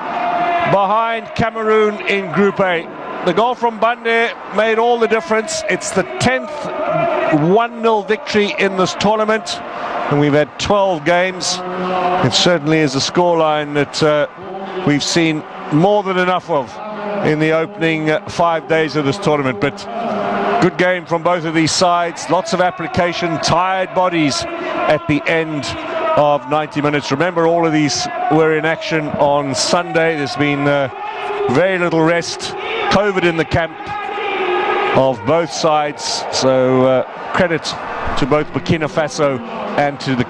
behind Cameroon in Group A. The goal from Bande made all the difference. It's the 10th 1-0 victory in this tournament, and we've had 12 games. It certainly is a scoreline that we've seen more than enough of in the opening 5 days of this tournament. But good game from both of these sides. Lots of application, tired bodies at the end of 90 minutes. Remember, all of these were in action on Sunday. There's been very little rest. COVID in the camp of both sides. So credit to both Burkina Faso and to the